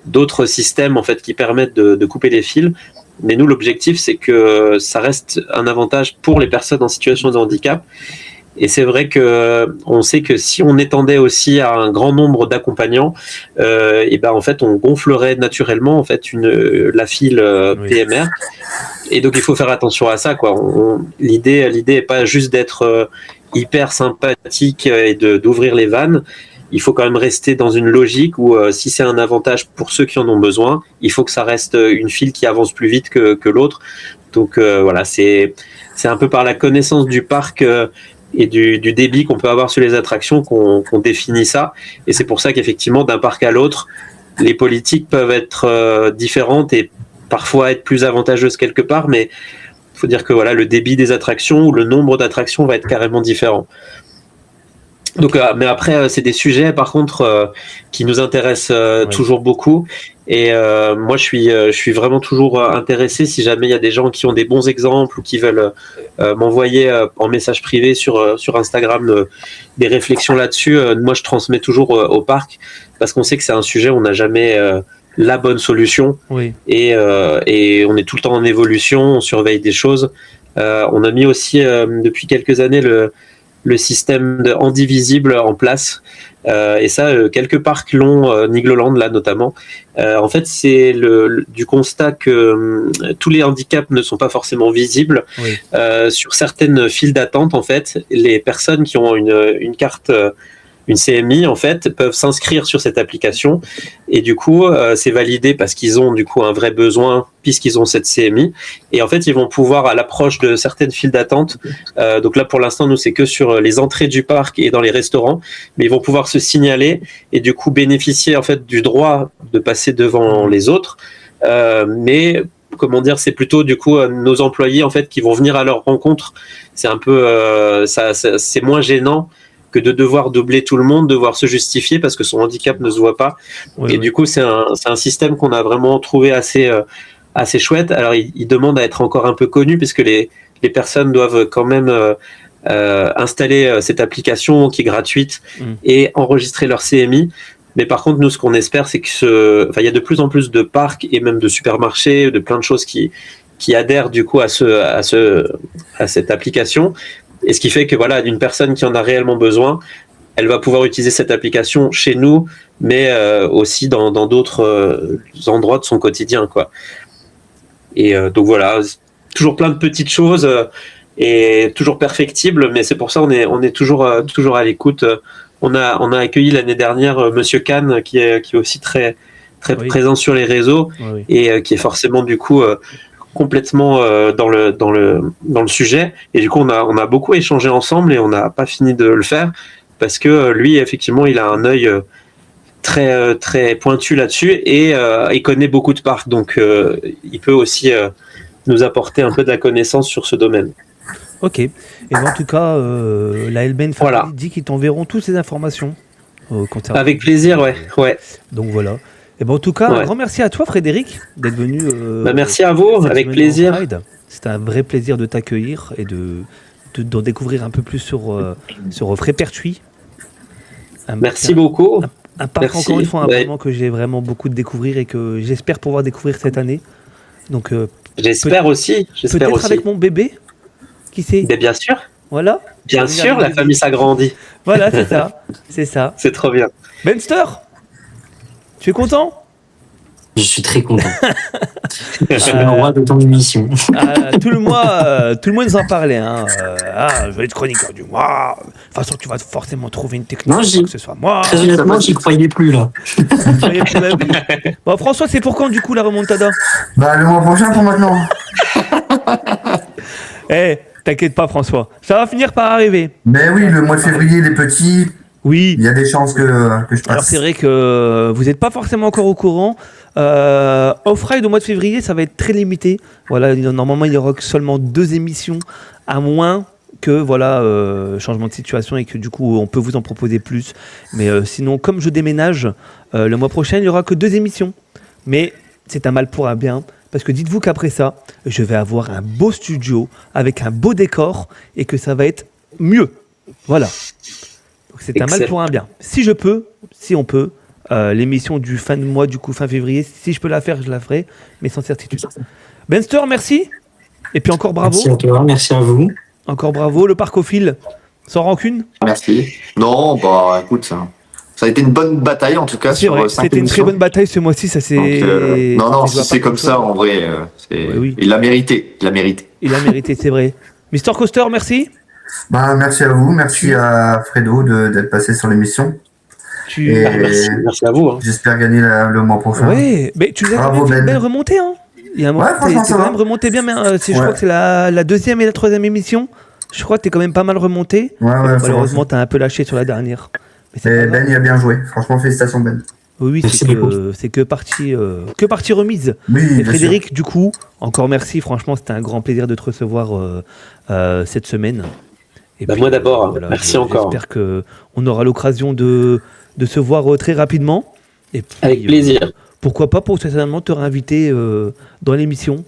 d'autres systèmes en fait qui permettent de couper les fils. Mais nous, l'objectif, c'est que ça reste un avantage pour les personnes en situation de handicap. Et c'est vrai que on sait que si on étendait aussi à un grand nombre d'accompagnants, en fait, on gonflerait naturellement en fait la file PMR. Et donc il faut faire attention à ça, quoi. L'idée est pas juste d'être hyper sympathique et d'ouvrir les vannes. Il faut quand même rester dans une logique où si c'est un avantage pour ceux qui en ont besoin, il faut que ça reste une file qui avance plus vite que l'autre. Donc voilà, c'est un peu par la connaissance du parc et du débit qu'on peut avoir sur les attractions qu'on définit ça. Et c'est pour ça qu'effectivement, d'un parc à l'autre, les politiques peuvent être différentes et parfois être plus avantageuses quelque part, mais il faut dire que voilà, le débit des attractions ou le nombre d'attractions va être carrément différent. Donc, mais après, c'est des sujets par contre qui nous intéressent toujours beaucoup. Et moi, je suis vraiment toujours intéressé si jamais il y a des gens qui ont des bons exemples ou qui veulent m'envoyer en message privé sur Instagram des réflexions là-dessus. Moi, je transmets toujours au parc parce qu'on sait que c'est un sujet où on n'a jamais la bonne solution. Oui. Et on est tout le temps en évolution, on surveille des choses. On a mis aussi depuis quelques années le système de Handivisible en place. Et ça, quelques parcs l'ont, Nigloland là notamment. En fait, c'est du constat que tous les handicaps ne sont pas forcément visibles. Oui. Sur certaines files d'attente, en fait, les personnes qui ont une carte, une CMI, en fait, peuvent s'inscrire sur cette application. Et du coup, c'est validé parce qu'ils ont du coup un vrai besoin puisqu'ils ont cette CMI. Et en fait, ils vont pouvoir, à l'approche de certaines files d'attente, donc là, pour l'instant, nous, c'est que sur les entrées du parc et dans les restaurants, mais ils vont pouvoir se signaler et du coup bénéficier en fait du droit de passer devant les autres. Mais comment dire, c'est plutôt du coup nos employés en fait qui vont venir à leur rencontre. C'est un peu, c'est moins gênant que de devoir doubler tout le monde, devoir se justifier parce que son handicap ne se voit pas. Du coup, c'est un système qu'on a vraiment trouvé assez chouette. Alors, il demande à être encore un peu connu puisque les personnes doivent quand même installer cette application qui est gratuite et enregistrer leur CMI. Mais par contre, nous, ce qu'on espère, c'est que il y a de plus en plus de parcs et même de supermarchés, de plein de choses qui adhèrent du coup à cette application. Et ce qui fait que voilà, une personne qui en a réellement besoin, elle va pouvoir utiliser cette application chez nous, mais aussi dans d'autres endroits de son quotidien, quoi. Et donc voilà, toujours plein de petites choses et toujours perfectibles, mais c'est pour ça on est toujours à l'écoute. On a accueilli l'année dernière Monsieur Kahn, qui est aussi très présent sur les réseaux et qui est forcément du coup complètement dans le sujet. Et du coup, on a beaucoup échangé ensemble et on n'a pas fini de le faire parce que lui, effectivement, il a un œil très très pointu là-dessus et il connaît beaucoup de parcs, donc il peut aussi nous apporter un peu de la connaissance sur ce domaine. Ok. Et en tout cas, la LBN dit qu'ils t'enverront toutes ces informations. Avec plaisir, ouais. Donc voilà. Et en tout cas, un grand merci à toi, Frédéric, d'être venu. Merci à vous, avec plaisir. C'était un vrai plaisir de t'accueillir et d'en découvrir un peu plus sur Frépertuis. Merci beaucoup. Un parc, encore une fois, vraiment que j'ai vraiment beaucoup de découvrir et que j'espère pouvoir découvrir cette année. Donc, j'espère aussi. Peut-être avec mon bébé. Qui sait ? Mais bien sûr. Voilà. Bien sûr, la famille s'agrandit. Voilà, c'est ça. C'est trop bien. Benster, tu es content ? Je suis très content. Je suis le roi de ton émission. Tout le monde nous en parlait. Hein. Je vais être chroniqueur du mois. De toute façon, tu vas forcément trouver une technique pour que ce soit moi. Très honnêtement, j'y croyais plus là. Bon, François, c'est pour quand du coup la remontada ? Le mois prochain pour maintenant. T'inquiète pas, François. Ça va finir par arriver. Mais oui, le mois de février, les petits. Oui. Il y a des chances que je passe. Alors c'est vrai que vous n'êtes pas forcément encore au courant. Off-Ride au mois de février, ça va être très limité. Voilà, normalement il y aura seulement 2 émissions, à moins que changement de situation et que du coup on peut vous en proposer plus. Mais sinon, comme je déménage, le mois prochain il n'y aura que 2 émissions. Mais c'est un mal pour un bien. Parce que dites-vous qu'après ça, je vais avoir un beau studio avec un beau décor et que ça va être mieux. Voilà. Donc c'est un mal pour un bien. Si on peut, l'émission du fin de mois, du coup fin février, si je peux la faire, je la ferai, mais sans certitude. Benster, merci. Et puis encore bravo. Merci à toi, merci à vous. Encore bravo. Le parcophile, sans rancune ? Merci. Non, écoute, ça a été une bonne bataille en tout cas. C'est vrai, c'était une très bonne bataille ce mois-ci. Ça, c'est... non, si c'est comme ça, en vrai, il l'a mérité. Il l'a mérité, c'est vrai. Mr. Coaster, merci. Merci à vous, merci à Fredo d'être passé sur l'émission. Merci à vous. J'espère gagner le mois prochain. Oui, mais tu as fait une belle remontée. Hein. Il y a un moment, t'es quand même remonté bien, mais je crois que c'est la 2e et la 3e émission. Je crois que t'es quand même pas mal remonté. Malheureusement, t'as un peu lâché sur la dernière. Mais Ben, il a bien joué. Franchement, félicitations, Ben. Oui, c'est que partie remise. Oui, et Frédéric, du coup, encore merci. Franchement, c'était un grand plaisir de te recevoir cette semaine. Et puis, moi d'abord, merci encore. J'espère qu'on aura l'occasion de se voir très rapidement. Et puis, avec plaisir. Pourquoi pas certainement te réinviter dans l'émission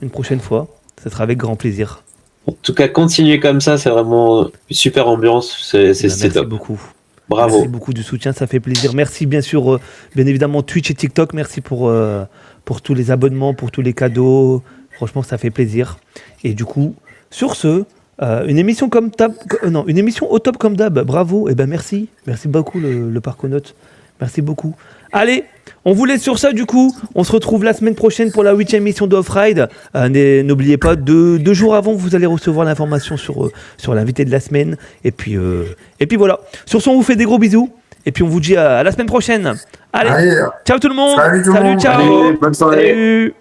une prochaine fois. Ça sera avec grand plaisir. En tout cas, continuez comme ça, c'est vraiment une super ambiance. C'est top. Merci beaucoup. Bravo. Merci beaucoup du soutien, ça fait plaisir. Merci bien sûr, bien évidemment Twitch et TikTok. Merci pour tous les abonnements, pour tous les cadeaux. Franchement, ça fait plaisir. Et du coup, sur ce, une émission une émission au top comme d'hab. Bravo. Et merci beaucoup le Parconautes. Merci beaucoup. Allez, on vous laisse sur ça du coup. On se retrouve la semaine prochaine pour la 8e émission de Off-Ride. N'oubliez pas, 2 jours avant, vous allez recevoir l'information sur l'invité de la semaine. Et puis voilà. Sur ce, on vous fait des gros bisous. Et puis on vous dit à la semaine prochaine. Allez. Ciao tout le monde. Salut tout le monde. Ciao. Allez, bonne soirée. Salut.